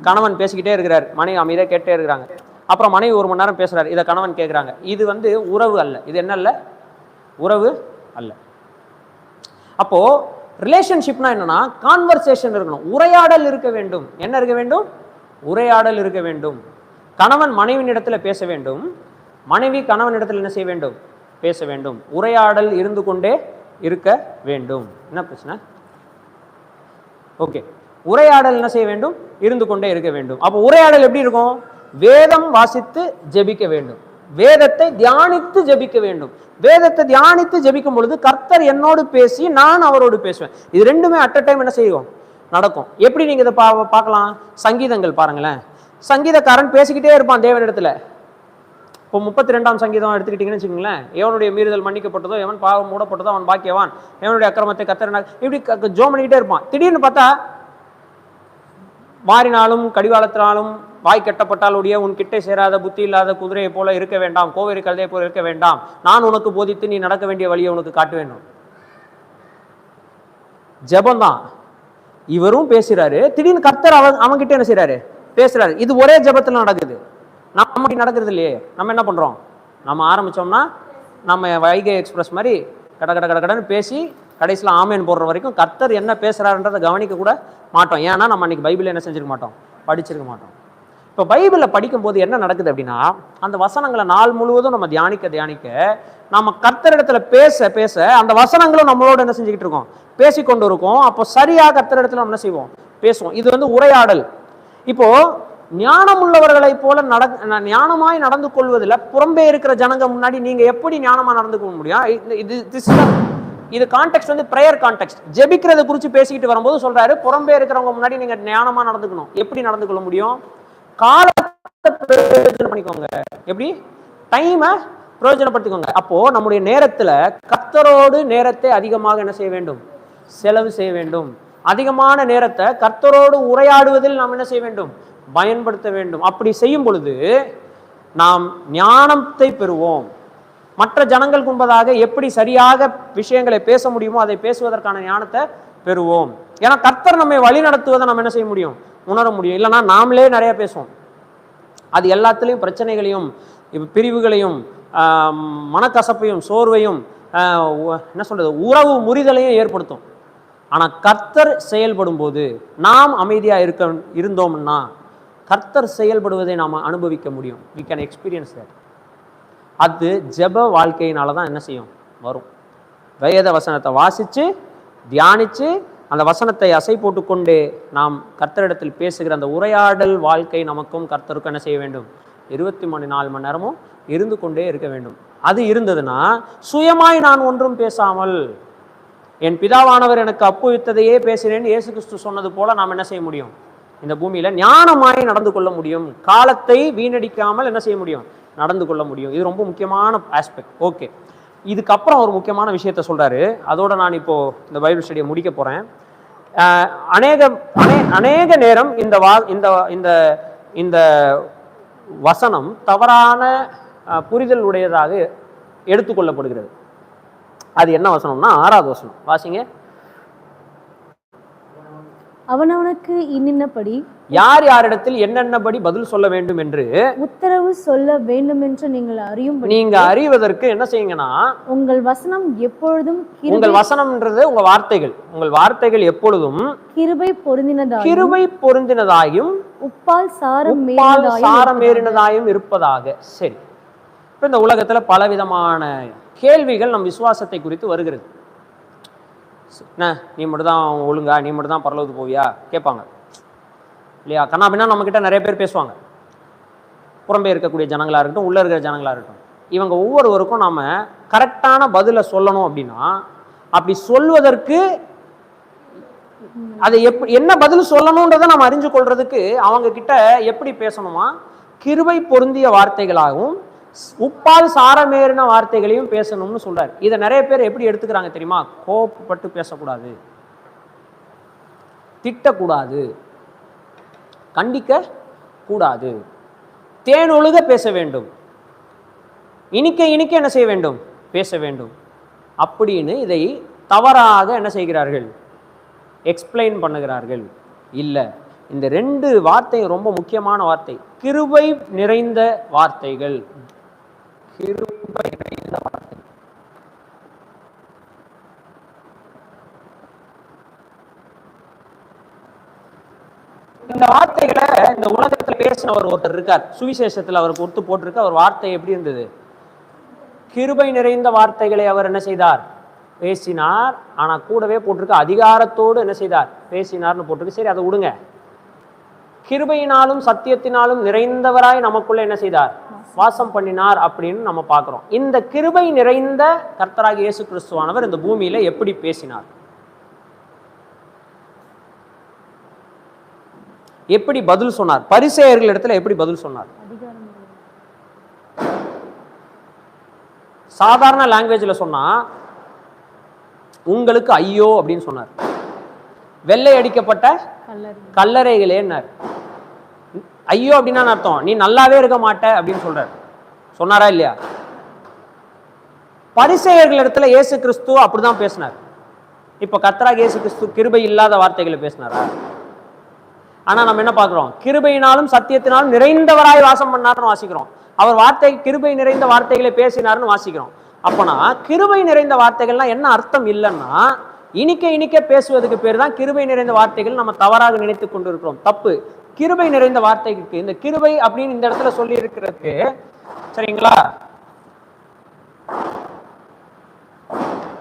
Speaker 1: கணவன் பேசிக்கிட்டே இருக்கிறார், மனைவி அமைதியாக கேட்டே இருக்கிறாங்க. அப்புறம் மனைவி 1 மணி நேரம் பேசுறாரு, இதை கணவன் கேட்குறாங்க. இது உறவு அல்ல. இது என்ன அல்ல? உறவு அல்ல. அப்போ ரிலேஷன்ஷிப்னா என்னன்னா, கான்வர்சேஷன் இருக்கணும், உரையாடல் இருக்க வேண்டும். என்ன இருக்க வேண்டும்? உரையாடல் இருக்க வேண்டும். கணவன் மனைவியின் இடத்துல பேச வேண்டும், மனைவி கணவன் இடத்துல என்ன செய்ய வேண்டும்? பேச வேண்டும். உரையாடல் இருந்து கொண்டே இருக்க வேண்டும். என்ன பிரச்சனை? ஓகே, உரையாடல் என்ன செய்ய வேண்டும்? இருந்து கொண்டே இருக்க வேண்டும். அப்போ உரையாடல் எப்படி இருக்கும்? வேதம் வாசித்து ஜெபிக்க வேண்டும், வேதத்தை தியானித்து ஜெபிக்க வேண்டும். வேதத்தை தியானித்து ஜெபிக்கும் பொழுது கர்த்தர் என்னோடு பேசி நான் அவரோடு பேசுவேன். இது ரெண்டுமே அட் அ டைம் என்ன செய்யும்? நடக்கும். எப்படி நீங்க இதை பார்க்கலாம்? சங்கீதங்கள் பாருங்களேன். சங்கீதக்காரன் பேசிக்கிட்டே இருப்பான் தேவனிடத்துல. இப்போ 32ஆம் சங்கீதம் எடுத்துக்கிட்டீங்கன்னு வச்சுக்கோங்களேன். எவனுடைய மீறுதல் மன்னிக்கப்பட்டதோ, எவன் பாவம் மூடப்பட்டதோ அவன் பாக்கியவான், எவனுடைய அக்கிரமத்தை கர்த்தர் இப்படி ஜோம் பண்ணிக்கிட்டே இருப்பான். திடீர்னு பார்த்தா, மாறினாலும் கடிவாளத்தினாலும் வாய் கட்டப்பட்டாலுடைய உன் கிட்டே சேராத புத்தி இல்லாத குதிரையை போல இருக்க வேண்டாம், கோவேரி கழுதையை போல இருக்க வேண்டாம், நான் உனக்கு போதித்து நீ நடக்க வேண்டிய வழியை உனக்கு காட்ட வேண்டும். ஜெபம்தான். இவரும் பேசுறாரு, திடீர்னு கர்த்தர் அவன்கிட்ட என்ன செய்யறாரு? பேசுறாரு. இது ஒரே ஜெபத்துல நடக்குது. நம்ம நடக்கிறது இல்லையே. நம்ம என்ன பண்றோம்? நம்ம ஆரம்பிச்சோம்னா நம்ம வைகை எக்ஸ்பிரஸ் மாதிரி கட கட கட கடன்னு பேசி கடைசியில் ஆமேன் போடுற வரைக்கும் கர்த்தர் என்ன பேசுறாருன்றதை கவனிக்க கூட மாட்டோம். ஏன்னா நம்ம அன்னைக்கு பைபிள் என்ன செஞ்சிருக்க மாட்டோம்? படிச்சிருக்க மாட்டோம். இப்போ பைபிளில் படிக்கும்போது என்ன நடக்குது அப்படின்னா, அந்த வசனங்களை நாள் முழுவதும் நம்ம தியானிக்க நம்ம கர்த்தரிடத்துல பேச பேச அந்த வசனங்களும் நம்மளோட என்ன செஞ்சுக்கிட்டு இருக்கோம்? பேசிக்கொண்டு இருக்கோம். அப்போ சரியா கர்த்தரிடத்துல நம்ம என்ன செய்வோம்? பேசுவோம். இது உரையாடல். இப்போ ஞானம் உள்ளவர்களை போல ஞானமாய் நடந்து கொள்வதில் புறம்பே இருக்கிற ஜனங்க முன்னாடி நீங்க எப்படி ஞானமா நடந்து கொள்ள முடியும்? இது கான்டெக்ஸ்ட் பிரேயர் கான்டெக்ஸ்ட். ஜெபிக்கிறத குறித்து பேசிக்கிட்டு வரும்போது சொல்றாரு, புறம்பே இருக்கிறவங்க முன்னாடி நீங்க ஞானமா நடந்துக்கணும். எப்படி நடந்து கொள்ள முடியும்? காலத்தை பிரயோஜனம் பண்ணிக்கோங்க. எப்படி? டைமை பிரயோஜனப்படுத்திக்கோங்க. அப்போ நம்முடைய நேரத்துல கர்த்தரோடு நேரத்தை அதிகமாக என்ன செய்ய வேண்டும்? செலவு செய்ய வேண்டும். அதிகமான நேரத்தை கர்த்தரோடு உரையாடுவதில் நாம் என்ன செய்ய வேண்டும்? பயன்படுத்த வேண்டும். அப்படி செய்யும் பொழுது நாம் ஞானத்தை பெறுவோம். மற்ற ஜனங்களுக்கு முன்பதாக எப்படி சரியாக விஷயங்களை பேச முடியுமோ அதை பேசுவதற்கான ஞானத்தை பெறுவோம். ஏன்னா கர்த்தர் நம்மை வழி நடத்துவதை நம்ம என்ன செய்ய முடியும், உணர முடியும். இல்லைன்னா நாமளே நிறைய பேசுவோம். அது எல்லாத்துலேயும் பிரச்சனைகளையும் பிரிவுகளையும் மனக்கசப்பையும் சோர்வையும் என்ன சொல்றது உறவு முறிதலையும் ஏற்படுத்தும். ஆனால் கர்த்தர் செயல்படும் போது நாம் அமைதியாக இருந்தோம்னா கர்த்தர் செயல்படுவதை நாம் அனுபவிக்க முடியும். we can experience that. அது ஜெப வாழ்க்கையினால தான் என்ன செய்யும், வரும். வேத வசனத்தை வாசித்து தியானித்து அந்த வசனத்தை அசை போட்டுக்கொண்டு நாம் கர்த்தரிடத்தில் பேசுகிற அந்த உரையாடல் வாழ்க்கை நமக்கும் கர்த்தருக்கும் என்ன செய்ய வேண்டும், 24 மணி நேரமும் இருந்து கொண்டே இருக்க வேண்டும். அது இருந்ததுன்னா சுயமாய் நான் ஒன்றும் பேசாமல் என் பிதாவானவர் எனக்கு அப்புவித்ததையே பேசினேன் இயேசு கிறிஸ்து சொன்னது போல நாம் என்ன செய்ய முடியும், இந்த பூமியில ஞானமாய் நடந்து கொள்ள முடியும். காலத்தை வீணடிக்காமல் என்ன செய்ய முடியும், நடந்து கொள்ள முடியும். இது ரொம்ப முக்கியமான ஆஸ்பெக்ட். ஓகே, இதுக்கப்புறம் ஒரு முக்கியமான விஷயத்த சொல்றாரு. அதோட நான் இப்போ இந்த பைபிள் ஸ்டடியை முடிக்க போறேன். அநேக நேரம் இந்த வசனம் தவறான புரிதல் உடையதாக எடுத்துக்கொள்ளப்படுகிறது. அது என்ன வசனம்னா 6வது வசனம் வாசிங்க.
Speaker 2: அவனவனுக்கு இன்னின்னபடி
Speaker 1: யார் யாரிடத்தில் என்னென்னபடி பதில் சொல்ல வேண்டும் என்று
Speaker 2: உத்தரவு சொல்ல வேண்டும் என்று நீங்க
Speaker 1: அறிவதற்கு என்ன செய்யுங்கன்னா,
Speaker 2: உங்கள் வசனம் எப்பொழுதும்
Speaker 1: உங்கள் வசனம்ன்றது உங்க வார்த்தைகள் எப்பொழுதும் கிருபை பொருந்தினதாயும் உப்பால் சாரமேறினதாயும் இருப்பதாக. சரி, இப்ப இந்த உலகத்துல பலவிதமான கேள்விகள் நம் விசுவாசத்தை குறித்து வருகிறது. நீ மட்டும் தான் ஒழுங்கா, நீ மட்டும் தான் பரலோகத்துக்கு போவியா கேட்பாங்க இல்லையா? கண்ணா அப்படின்னா நம்ம கிட்ட நிறைய பேர் பேசுவாங்க. புறம்பே இருக்கக்கூடிய ஜனங்களா இருக்கட்டும், உள்ள இருக்கிற ஜனங்களா இருக்கட்டும், இவங்க ஒவ்வொருவருக்கும் நாம கரெக்டான பதிலை சொல்லணும். அப்படின்னா அப்படி சொல்வதற்கு அதை என்ன பதில் சொல்லணும்ன்றதை நம்ம அறிஞ்சு கொள்றதுக்கு அவங்க கிட்ட எப்படி பேசணுமா, கிருபை பொருந்திய வார்த்தைகளாகவும் உப்பால் சாரமேறின வார்த்தைகளையும் பேசணும்னு சொல்றாரு. இதை நிறைய பேர் எப்படி எடுத்துக்கிறாங்க தெரியுமா? கோபப்பட்டு பேசக்கூடாது, திட்டக்கூடாது, கண்டிக்க கூடாது, தேனொழுக பேச வேண்டும், இனிக்க என்ன செய்ய வேண்டும், பேச வேண்டும் அப்படின்னு இதை தவறாக என்ன செய்கிறார்கள், எக்ஸ்பிளைன் பண்ணுகிறார்கள். இல்லை, இந்த 2 வார்த்தையும் ரொம்ப முக்கியமான வார்த்தை. கிருபை நிறைந்த வார்த்தைகள், கிருபை நிறைந்த வார்த்தை. இந்த வார்த்தைகளை இந்த உலகத்துல பேசினவர் ஒருத்தர் இருக்கார், சுவிசேஷத்துல அவருக்கு ஒத்து போட்டிருக்க அவர் வார்த்தை எப்படி இருந்தது, கிருபை நிறைந்த வார்த்தைகளை அவர் என்ன செய்தார், பேசினார். ஆனா கூடவே போட்டிருக்க அதிகாரத்தோடு என்ன செய்தார், பேசினார்னு போட்டிருக்கு. சரி, அதை விடுங்க. கிருபையினாலும் சத்தியத்தினாலும் நிறைந்தவராய் நமக்குள்ள என்ன செய்தார், வாசம் பண்ணினார் அப்படின்னு நம்ம பார்க்கிறோம். இந்த கிருபை நிறைந்த கர்த்தராகிய இயேசு கிறிஸ்துவானவர் இந்த பூமியில எப்படி பேசினார், எப்படி பதில் சொன்னார், பரிசேயர்கள் இடத்துல எப்படி பதில் சொன்னார்? சாதாரண லாங்குவேஜ்ல சொன்னா உங்களுக்கு ஐயோ அப்படின்னு சொன்னார். வெள்ளை அடிக்கப்பட்ட கல்லறைகளேன்னார். ஐயோ அப்படின்னா அர்த்தம் நீ நல்லாவே இருக்க மாட்ட அப்படின்னு சொல்றார். சொன்னாரா இல்லையா? பரிசேயர்கள் இடத்துல இயேசு கிறிஸ்து அப்படிதான் பேசினார். இப்ப கர்த்தராகிய இயேசு கிறிஸ்து கிருபை இல்லாத வார்த்தைகளை பேசினாரா? ஆனா நம்ம என்ன பார்க்கிறோம், கிருபையினாலும் சத்தியத்தினாலும் நிறைந்தவராய் வாசம் பண்ணார்னு வாசிக்கிறோம். அவர் வார்த்தை கிருபை நிறைந்த வார்த்தைகளை பேசினார்னு வாசிக்கிறோம். அப்பனா கிருபை நிறைந்த வார்த்தைகள்லாம் என்ன அர்த்தம் இல்லைன்னா, இனிக்க பேசுவதுக்கு பேர் தான் கிருபை நிறைந்த வார்த்தைகள். நம்ம தவறாக நினைத்து கொண்டு இருக்கிறோம். தப்பு. கிருபை நிறைந்த வார்த்தைக்கு இந்த கிருபை அப்படின்னு இந்த இடத்துல சொல்லி இருக்கிறதுக்கு, சரிங்களா,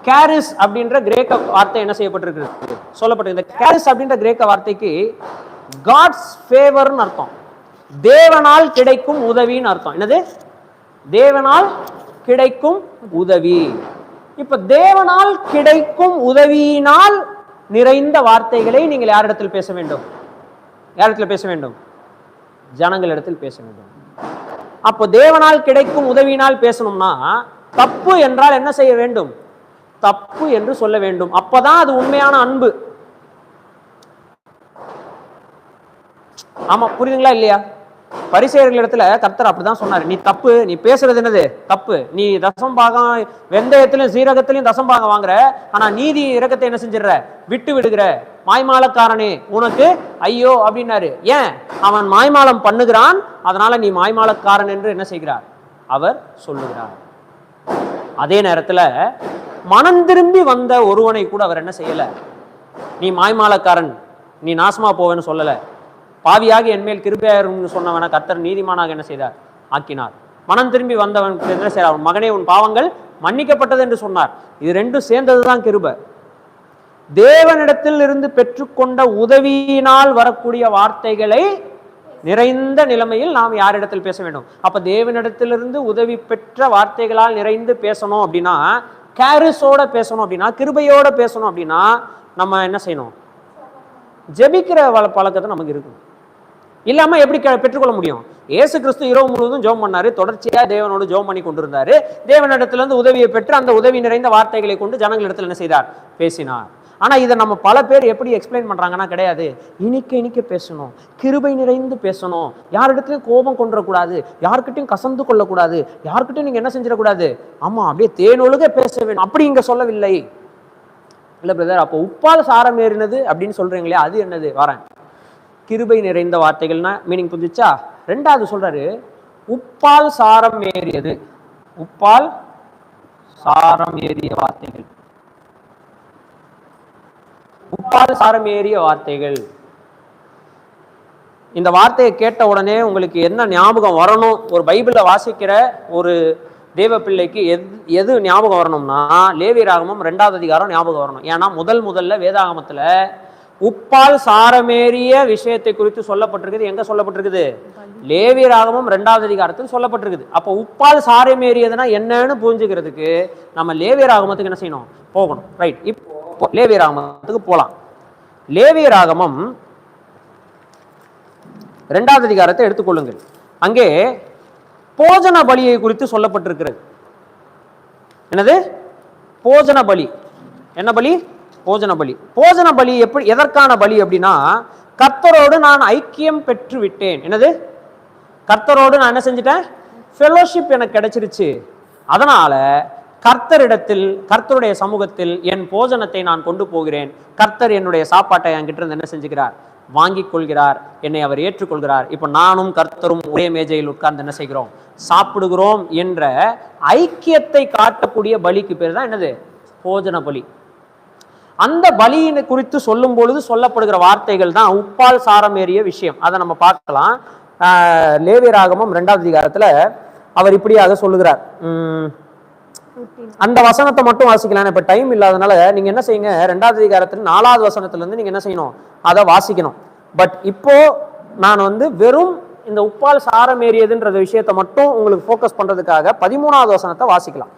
Speaker 1: கேரிஸ் அப்படின்ற கிரேக்க வார்த்தை என்ன செய்யப்பட்டிருக்கு, சொல்லப்பட்டு. இந்த கேரிஸ் அப்படின்ற கிரேக்க வார்த்தைக்கு காட்ஸ் ஃபேவர்னு அர்த்தம், தேவனால் கிடைக்கும் உதவின்னு அர்த்தம். என்னது? தேவனால் கிடைக்கும் உதவி. இப்ப தேவனால் கிடைக்கும் உதவியினால் நிறைந்த வார்த்தைகளை நீங்கள் யாரிடத்தில் பேச வேண்டும், யாரிடத்தில் பேச வேண்டும், ஜனங்களிடத்தில் பேச வேண்டும். அப்போ தேவனால் கிடைக்கும் உதவியினால் பேசணும்னா தப்பு என்றால் என்ன செய்ய வேண்டும், தப்பு என்று சொல்ல வேண்டும். அப்பதான் அது உண்மையான அன்பு. ஆமா, புரியுதுங்களா இல்லையா? பரிசேயர்களிடத்துல கர்த்தர் அப்படிதான் சொன்னாரு, நீ தப்பு, நீ பேசுறது என்னது தப்பு, நீ தசம்பாகம் வெந்தயத்திலும் சீரகத்திலையும் தசம்பாகம் வாங்குற, ஆனா நீதி இரக்கத்தை என்ன செஞ்சிடற, விட்டு விடுகிற மாய்மாலக்காரனே உனக்கு ஐயோ அப்படின்னாரு. ஏன்? அவன் மாய்மாலம் பண்ணுகிறான், அதனால நீ மாய்மாலக்காரன் என்று என்ன செய்கிறார், அவர் சொல்லுகிறார். அதே நேரத்துல மனம் திரும்பி வந்த ஒருவனை கூட அவர் என்ன செய்யல, நீ மாய்மாலக்காரன், நீ நாசமா போவேன்னு சொல்லல. பாவியாக என்மேல் கிருபையாயிரும்னு சொன்னவன கர்த்தர் நீதிமானாக என்ன செய்தார், ஆக்கினார். மனம் திரும்பி வந்தவன் என்ன செய்தார், மகனே உன் பாவங்கள் மன்னிக்கப்பட்டது என்று சொன்னார். இது ரெண்டும் சேர்ந்ததுதான் கிருபை. தேவனிடத்தில் இருந்து பெற்றுக்கொண்ட உதவியினால் வரக்கூடிய வார்த்தைகளை நிறைந்த நிலைமையில் நாம் யாரிடத்தில் பேச வேண்டும்? அப்ப தேவனிடத்திலிருந்து உதவி பெற்ற வார்த்தைகளால் நிறைந்து பேசணும் அப்படின்னா, கேரிஸோட பேசணும் அப்படின்னா, கிருபையோட பேசணும் அப்படின்னா நம்ம என்ன செய்யணும், ஜெபிக்கிற பழக்கத்தை நமக்கு இருக்கும். இல்லாம எப்படி பெற்றுக்கொள்ள முடியும்? இயேசு கிறிஸ்து இரவு முழுவதும் ஜெபம் பண்ணாரு, தொடர்ச்சியா தேவனோடு ஜெபம் பண்ணி கொண்டிருந்தாரு. தேவனிடத்துல இருந்து உதவியை பெற்று அந்த உதவி நிறைந்த வார்த்தைகளை கொண்டு ஜனங்களிடத்தில் என்ன செய்தார், பேசினார். ஆனா இதை நம்ம பல பேர் எப்படி எக்ஸ்பிளைன் பண்றாங்கன்னா, கிடையாது, இனிக்க பேசணும், கிருபை நிறைந்து பேசணும், யாரிடத்துலயும் கோபம் கொண்டுறக்கூடாது, யாருக்கிட்டையும் கசந்து கொள்ளக்கூடாது, யாருக்கிட்டையும் நீங்க என்ன செஞ்சிடக்கூடாது, ஆமா அப்படியே தேனொழுக பேச வேண்டும், அப்படி இங்க சொல்லவில்லை. இல்ல பிரதர், அப்போ உப்பால் சாரம் ஏறினது அப்படின்னு சொல்றீங்களே, அது என்னது? வரேன். கிருபை நிறைந்த வார்த்தைகள்னா மீனிங் புரிஞ்சுச்சா? ரெண்டாவது சொல்றாரு, உப்பால் சாரம் ஏறியது, உப்பால் சாரம் ஏறிய வார்த்தைகள், உப்பால் சாரம் ஏறிய வார்த்தைகள். இந்த வார்த்தையை கேட்ட உடனே உங்களுக்கு என்ன ஞாபகம் வரணும்? ஒரு பைபிளை வாசிக்கிற ஒரு தேவ பிள்ளைக்கு எது ஞாபகம் வரணும்னா, லேவியராகமம் 2வது அதிகாரம் ஞாபகம் வரணும். ஏன்னா முதல்ல வேதாகமத்துல உப்பால் சாரமேறிய விஷயத்தை குறித்து சொல்லப்பட்டிருக்குது. எங்க சொல்லப்பட்டிருக்குது? லேவியராகமம் 2வது அதிகாரத்தில் சொல்லப்பட்டிருக்குது. அப்போ உப்பால் சாரமேறியதுன்னா என்னன்னு புரிஞ்சுக்கிறதுக்கு நம்ம லேவியராகமத்துக்கு என்ன செய்யணும், போகணும். ரைட், இப்போ லேவியராகமத்துக்கு போலாம். லேவியராகமம் 2வது அதிகாரத்தை எடுத்துக்கொள்ளுங்கள். அங்கே போஜன பலியை குறித்து சொல்லப்பட்டிருக்கிறது. என்னது? போஜன பலி. என்ன பலி? போஜன பலி. போஜன பலி எப்படி, எதற்கான பலி அப்படின்னா, கர்த்தரோடு நான் ஐக்கியம் பெற்று விட்டேன். என்னது? கர்த்தரோடு நான் என்ன செஞ்சிட்டேன், ஃபெலோஷிப் எனக்கு கிடைச்சிருச்சு. அதனால கர்த்தரிடத்தில், கர்த்தருடைய சமூகத்தில் என் போஜனத்தை நான் கொண்டு போகிறேன். கர்த்தர் என்னுடைய சாப்பாட்டை என்கிட்ட இருந்து என்ன செஞ்சுக்கிறார், வாங்கிக் கொள்கிறார், என்னை அவர் ஏற்றுக்கொள்கிறார். இப்ப நானும் கர்த்தரும் ஒரே மேஜையில் உட்கார்ந்து என்ன செய்கிறோம், சாப்பிடுகிறோம் என்ற ஐக்கியத்தை காட்டக்கூடிய பலிக்கு பேர் தான் என்னது, போஜன பலி. அந்த பலியினை குறித்து சொல்லும் பொழுது சொல்லப்படுகிற வார்த்தைகள் தான் உப்பால் சாரம் ஏறிய விஷயம். அதை நம்ம பார்க்கலாம். லேவியராகமம் 2வது அதிகாரத்துல அவர் இப்படியாக சொல்லுகிறார். அந்த வசனத்தை மட்டும் வாசிக்கலாம், இப்ப டைம் இல்லாதனால நீங்க என்ன செய்யுங்க, 2வது அதிகாரத்துல 4வது வசனத்துல இருந்து நீங்க என்ன செய்யணும், அதை வாசிக்கணும். பட் இப்போ நான் வெறும் இந்த உப்பால் சாரம் ஏறியதுன்ற விஷயத்தை மட்டும் உங்களுக்கு போக்கஸ் பண்றதுக்காக 13வது வசனத்தை வாசிக்கலாம்.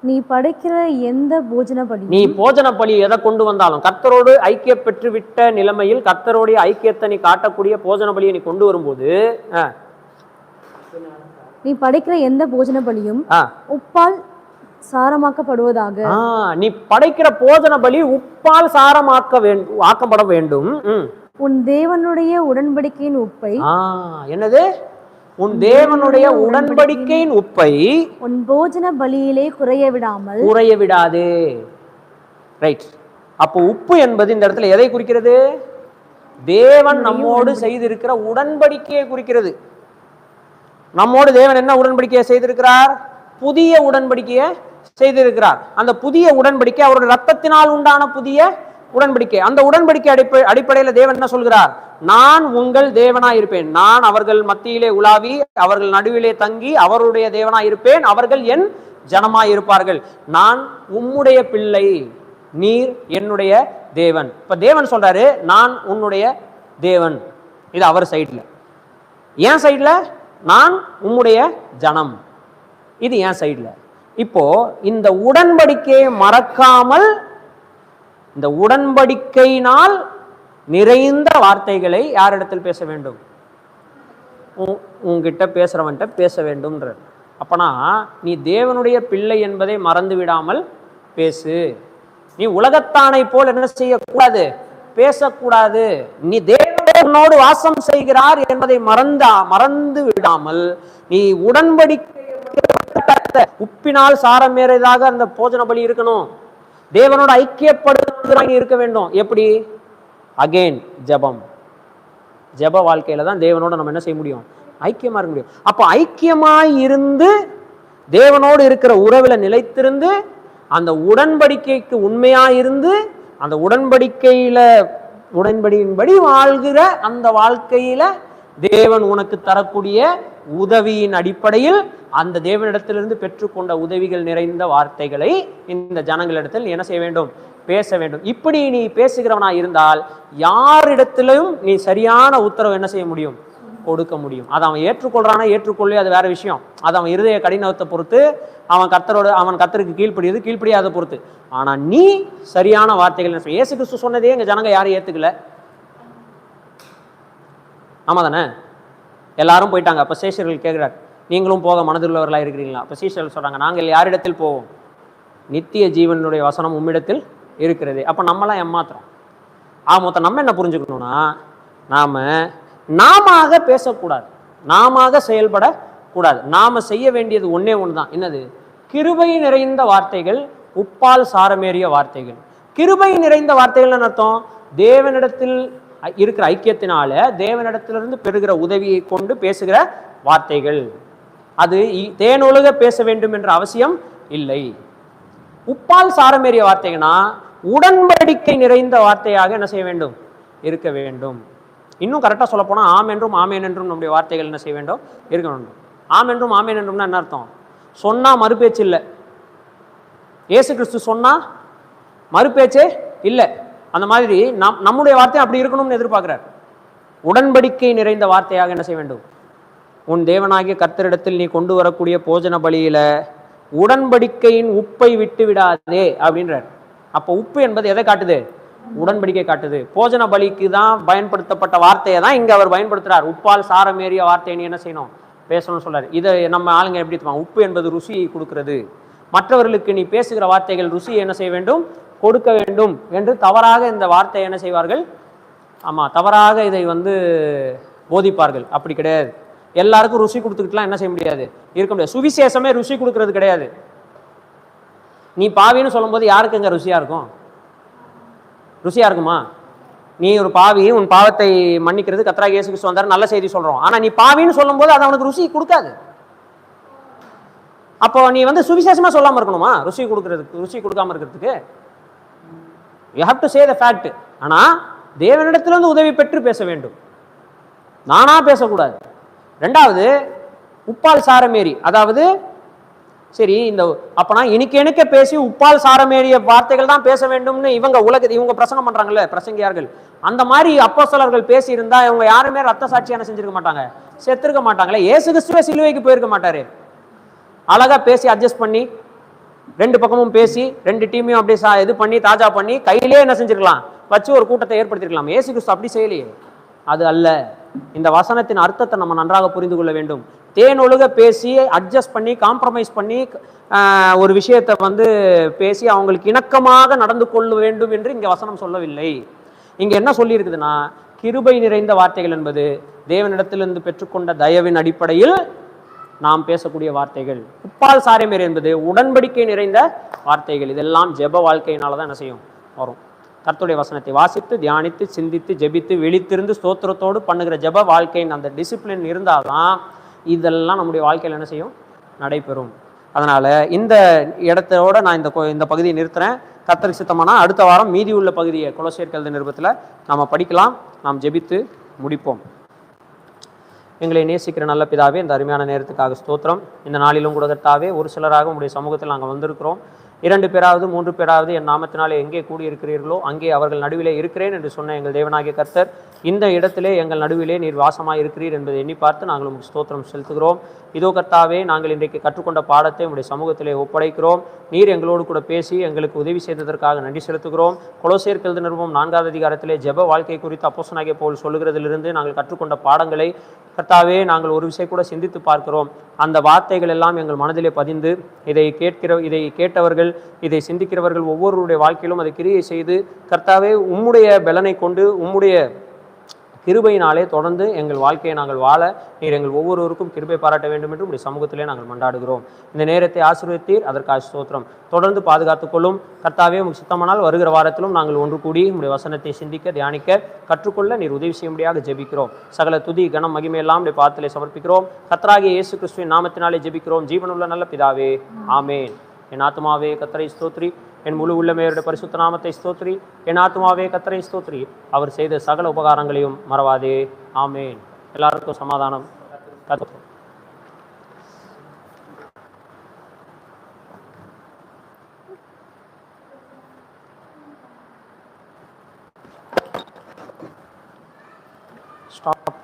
Speaker 2: நீ படைக்கிற எந்த போஜன பலி,
Speaker 1: நீ போஜன பலி எதை கொண்டு வந்தாலும், கர்த்தரோடு ஐக்கிய பெற்று விட்ட நிலைமையில் கர்த்தரோடைய ஐக்கியத்தை நீ காட்டக்கூடிய போஜன பலியை நீ கொண்டு வரும்போது,
Speaker 2: நீ படைக்கிற எந்த போஜன பலியும் உப்பால் சாரமாக்கப்படுவதாக.
Speaker 1: நீ படைக்கிற போஜன பலி உப்பால் ஆக்கப்பட வேண்டும்.
Speaker 2: உன் தேவனுடைய உடன்படிக்கையின் உப்பை,
Speaker 1: என்னது, உன் தேவனுடைய உடன்படிக்கையின் உப்பை
Speaker 2: உன் போஜன பலியிலே குறைய விடாதே. ரைட்.
Speaker 1: அப்போ உப்பு என்பது இந்த இடத்துல எதை குறிக்கிறது? தேவன் நம்மோடு செய்திருக்கிற உடன்படிக்கையை குறிக்கிறது. நம்மோடு தேவன் என்ன உடன்படிக்கையை செய்திருக்கிறார்? புதிய உடன்படிக்கையை செய்திருக்கிறார். அந்த புதிய உடன்படிக்கை அவருடைய ரத்தத்தினால் உண்டான புதிய உடன்படிக்கை. அந்த உடன்படிக்கை அடிப்படையில் தேவன் என்ன சொல்கிறார்? நான் உங்கள் தேவனாய் இருப்பேன், நான் அவர்கள் மத்தியிலே உலாவி அவர்கள் நடுவிலே தங்கி அவருடைய தேவனாய் இருப்பேன், அவர்கள் என் ஜனமாய் இருப்பார்கள், நான் உம்முடைய பிள்ளை, நீர் என்னுடைய தேவன். இப்ப தேவன் சொல்றாரு, நான் உன்னுடைய தேவன். இது அவர் சைட்ல. ஏன் சைட்ல? நான் உம்முடைய ஜனம். இது ஏன் சைட்ல. இப்போ இந்த உடன்படிக்கையை மறக்காமல், இந்த உடன்படிக்கையினால் நிறைந்த வார்த்தைகளை யாரிடத்தில் பேச வேண்டும்? உங்ககிட்ட பேசுறவன்கிட்ட பேச வேண்டும்ன்ற. அப்பனா நீ தேவனுடைய பிள்ளை என்பதை மறந்து விடாமல் பேசு. நீ உலகத்தானை போல் என்ன செய்யக்கூடாது, பேசக்கூடாது. நீ தேவனோடு உன்னோடு வாசம் செய்கிறார் என்பதை மறந்து விடாமல் நீ உடன்படிக்கை உப்பினால் சாரம் ஏறியதாக அந்த போஜன பலி இருக்கணும். தேவனோட ஐக்கியப்படுத்துகிறாங்க இருக்க வேண்டும். எப்படி? அகைன் ஜெபம். ஜெப வாழ்க்கையில தான் தேவனோட நம்ம என்ன செய்ய முடியும்? ஐக்கியமா இருக்க முடியும். அப்போ ஐக்கியமாய் இருந்து தேவனோடு இருக்கிற உறவுல நிலைத்திருந்து அந்த உடன்படிக்கைக்கு உண்மையா இருந்து அந்த உடன்படியின்படி வாழ்கிற அந்த வாழ்க்கையில தேவன் உனக்கு தரக்கூடிய உதவியின் அடிப்படையில் அந்த தேவனிடத்திலிருந்து பெற்றுக்கொண்ட உதவிகள் நிறைந்த வார்த்தைகளை இந்த ஜனங்களிடத்தில் என்ன செய்ய வேண்டும்? பேச வேண்டும். இப்படி நீ பேசுகிறவனா இருந்தால் யாரிடத்திலும் நீ சரியான உத்தரவு என்ன செய்ய முடியும்? கொடுக்க முடியும். அதை அவன் ஏற்றுக்கொள்றானா ஏற்றுக்கொள்ளே அது வேற விஷயம். அது அவன் இருதய கடினத்தை பொறுத்து, அவன் கர்த்தருக்கு கீழ்ப்படியாத பொறுத்து. ஆனா நீ சரியான வார்த்தைகள். இயேசு கிறிஸ்து சொன்னதே எங்க ஜனங்க யாரும் ஏத்துக்கல. ஆமா தானே? எல்லாரும் போயிட்டாங்க. அப்ப சீஷர்கள் கேட்கிறார், நீங்களும் போக மனதுள்ளவர்களா இருக்கிறீங்களா? அப்ப சீஷர்கள் சொல்றாங்க, நாங்கள் யாரிடத்தில் போவோம்? நித்திய ஜீவனுடைய வசனம் உம்மிடத்தில் இருக்கிறது. அப்ப நம்மளாம் ஏமாத்துறோம். மொத்தம் நம்ம என்ன புரிஞ்சுக்கணும்னா, நாம பேசக்கூடாது, நாம செயல்படக்கூடாது. நாம செய்ய வேண்டியது ஒன்னே ஒண்ணுதான். என்னது? கிருபை நிறைந்த வார்த்தைகள், உப்பால் சாரமேறிய வார்த்தைகள். கிருபை நிறைந்த வார்த்தைகள் அர்த்தம் தேவனிடத்தில் இருக்கிற ஐக்கியத்தினால தேவனிடத்திலிருந்து பெறுகிற உதவியை கொண்டு பேசுகிற வார்த்தைகள். அது தேனொழுக பேச வேண்டும் என்ற அவசியம் இல்லை. உப்பால் சாரமேறிய வார்த்தைகள்னா உடன்படிக்கை நிறைந்த வார்த்தையாக என்ன செய்ய வேண்டும்? இருக்க வேண்டும். இன்னும் கரெக்டாக சொல்ல போனால் ஆம் என்றும் ஆமேன் என்றும் நம்முடைய வார்த்தைகள் என்ன செய்ய வேண்டும்? இருக்க வேண்டும். ஆம் என்றும் ஆமேன் என்றும்னா என்ன அர்த்தம்? சொன்னா மறுபேச்சு இல்லை. இயேசு கிறிஸ்து சொன்னா மறுபேச்சே இல்லை. அந்த மாதிரி நம்முடைய வார்த்தை அப்படி இருக்கணும்னு எதிர்பார்க்கிறார். உடன்படிக்கை நிறைந்த வார்த்தையாக என்ன செய்ய வேண்டும்? உன் தேவனாகிய கர்த்தரிடத்தில் நீ கொண்டு வரக்கூடிய போஜன பலியில உடன்படிக்கையின் உப்பை விட்டு விடாதே அப்படின்றார். அப்போ உப்பு என்பது எதை காட்டுது? உடன்படிக்கை காட்டுது. போஜன பலிக்கு தான் பயன்படுத்தப்பட்ட வார்த்தையை தான் இங்க அவர் பயன்படுத்துறார். உப்பால் சாரமேறிய வார்த்தையை நீ என்ன செய்யணும்? பேசணும்னு சொல்றாரு. இதை நம்ம ஆளுங்க எப்படி தருவாங்க? உப்பு என்பது ருசியை கொடுக்கிறது. மற்றவர்களுக்கு நீ பேசுகிற வார்த்தைகள் ருசியை என்ன செய்ய வேண்டும்? கொடுக்க வேண்டும் என்று தவறாக இந்த வார்த்தையை என்ன செய்வார்கள்? தவறாக இதை போதிப்பார்கள். அப்படி கிடையாது. எல்லாருக்கும் ருசி கொடுத்துக்கிட்டுலாம் என்ன செய்ய முடியாது? இருக்க முடியாது. சுவிசேஷமே ருசி கொடுக்கறது கிடையாது. நீ பாவின்னு சொல்லும் போது யாருக்கு இங்க ருசியா இருக்கும்? ருசியா இருக்குமா? நீ ஒரு பாவி, உன் பாவத்தை மன்னிக்கிறது கர்த்தராகிய இயேசு கிறிஸ்து வந்தார், நல்ல செய்தி சொல்றோம். ஆனா நீ பாவின்னு சொல்லும் போது அது அவனுக்கு ருசி கொடுக்காது. அப்போ நீ சுவிசேஷமா சொல்லாம இருக்கணுமா? ருசி கொடுக்காம இருக்கிறதுக்கு you have to say the fact. ஆனா தேவனிடத்திலிருந்து உதவி பெற்று பேச வேண்டும், நானா பேசக்கூடாது. ரெண்டாவது, உப்பால் சாரமேறி, அதாவது சரி அப்பனா இனிக்க பேசி உப்பால் சாரமேறிய வார்த்தைகள் தான் பேச வேண்டும்னு இவங்க பிரசங்கம் பண்றாங்கல்ல, பிரசங்கியார்கள். அந்த மாதிரி அப்போஸ்தலர்கள் பேசி இருந்தா இவங்க யாருமே ரத்த சாட்சியான செஞ்சிருக்க மாட்டாங்க, செத்துருக்க மாட்டாங்களே. இயேசு கிறிஸ்துவே சிலுவைக்கு போயிருக்க மாட்டாரு. அழகா பேசி அட்ஜஸ்ட் பண்ணி, ரெண்டு பக்கமும் பேசி, ரெண்டு டீமையும் அப்படியே இது பண்ணி தாஜா பண்ணி கையிலே என்ன செஞ்சிருக்கலாம்? வச்சு ஒரு கூட்டத்தை ஏற்படுத்திருக்கலாம். இயேசு கிறிஸ்து அப்படி செய்யலையே. அது அல்ல. இந்த வசனத்தின் அர்த்தத்தை நம்ம நன்றாக புரிந்து கொள்ள வேண்டும். தேனொழுக பேசி அட்ஜஸ்ட் பண்ணி காம்ப்ரமைஸ் பண்ணி ஒரு விஷயத்தை பேசி அவங்களுக்கு இணக்கமாக நடந்து கொள்ள வேண்டும் என்று இங்க வசனம் சொல்லவில்லை. இங்க என்ன சொல்லி இருக்குதுன்னா, கிருபை நிறைந்த வார்த்தைகள் என்பது தேவனிடத்திலிருந்து பெற்றுக்கொண்ட தயவின் அடிப்படையில் நாம் பேசக்கூடிய வார்த்தைகள். உப்பால் சாரமேறி என்பது உடன்படிக்கை நிறைந்த வார்த்தைகள். இதெல்லாம் ஜெப வாழ்க்கையினாலதான் என்ன செய்யும்? வரும். கர்த்தருடைய வசனத்தை வாசித்து தியானித்து சிந்தித்து ஜெபித்து விழித்திருந்து ஸ்தோத்திரத்தோடு பண்ணுகிற ஜெப வாழ்க்கையின் அந்த டிசிப்ளின் இருந்தால்தான் இதெல்லாம் நம்முடைய வாழ்க்கையில் என்ன செய்யும்? நடைபெறும். அதனால இந்த இடத்தோட நான் இந்த பகுதியை நிறுத்துறேன். கர்த்தருக்கு சித்தமானா அடுத்த வாரம் மீதி உள்ள பகுதியை கொலோசியர் எழுதின நிருபத்தில் நாம் படிக்கலாம். நாம் ஜெபித்து முடிப்போம். எங்களை நேசிக்கிற நல்ல பிதாவே, இந்த அருமையான நேரத்துக்காக ஸ்தோத்திரம். இந்த நாளிலும் கூட கர்த்தாவே, ஒரு சிலராக உங்களுடைய சமூகத்தில் நாங்கள் வந்திருக்கிறோம். 2 பேராவது 3 பேராவது என் நாமத்தினாலே எங்கே கூடியிருக்கிறீர்களோ அங்கே அவர்கள் நடுவிலே இருக்கிறேன் என்று சொன்ன எங்கள் தேவனாகிய கர்த்தர், இந்த இடத்திலே எங்கள் நடுவிலே நீர் வாசமாய் இருக்கிறீர் என்பதை எண்ணி பார்த்து நாங்கள் உங்களுக்கு ஸ்தோத்திரம் செலுத்துகிறோம். இதோ கர்த்தாவே, நாங்கள் இன்றைக்கு கற்றுக்கொண்ட பாடத்தை உங்களுடைய சமூகத்திலே ஒப்படைக்கிறோம். நீர் எங்களோடு கூட பேசி எங்களுக்கு உதவி செய்ததற்காக நன்றி செலுத்துகிறோம். கொலோசியர் எழுதின நிருபம் 4வது அதிகாரத்திலே ஜெப வாழ்க்கை குறித்து அப்போஸ்தலனாகிய பவுல் சொல்லுகிறதிலிருந்து நாங்கள் கற்றுக்கொண்ட பாடங்களை கர்த்தாவே நாங்கள் ஒரு விஷயம் கூட சிந்தித்து பார்க்கிறோம். அந்த வார்த்தைகள் எல்லாம் எங்கள் மனதிலே பதிந்து இதை கேட்டவர்கள், இதை சிந்திக்கிறவர்கள் ஒவ்வொருவருடைய வாழ்க்கையிலும் அதை கிரியை செய்து கர்த்தாவே உம்முடைய பலனை கொண்டு, உம்முடைய கிருபையினாலே தொடர்ந்து எங்கள் வாழ்க்கையை நாங்கள் வாழ நீர் எங்கள் ஒவ்வொருவருக்கும் கிருபை பாராட்ட வேண்டும் என்று உடைய சமூகத்திலே நாங்கள் மன்றாடுகிறோம். இந்த நேரத்தை ஆசீர்வதித்தீர், அதற்காக ஸ்தோத்திரம். தொடர்ந்து பாதுகாத்துக் கொள்ளும் கர்த்தாவே. உமக்கு சித்தமானால் வருகிற வாரத்திலும் நாங்கள் ஒன்று கூடி உடைய வசனத்தை சிந்திக்க தியானிக்க கற்றுக்கொள்ள நீர் உதவி செய்யும்படியாக ஜெபிக்கிறோம். சகல துதி கனம் மகிமை எல்லாம் உடைய பாதத்திலே சமர்ப்பிக்கிறோம். கர்த்தராகிய இயேசு கிறிஸ்துவின் நாமத்தினாலே ஜெபிக்கிறோம் ஜீவனுள்ள நல்ல பிதாவே, ஆமேன். என் ஆத்துமாவே கர்த்தரை ஸ்தோத்திரி, என் முழு உள்ளமையோட பரிசுத்த நாமத்தை ஸ்தோத்திரி. என் ஆத்துமாவே கர்த்தரை ஸ்தோத்திரி, அவர் செய்த சகல உபகாரங்களையும் மறவாதே. ஆமேன். எல்லாருக்கும் சமாதானம். ஸ்டாப்.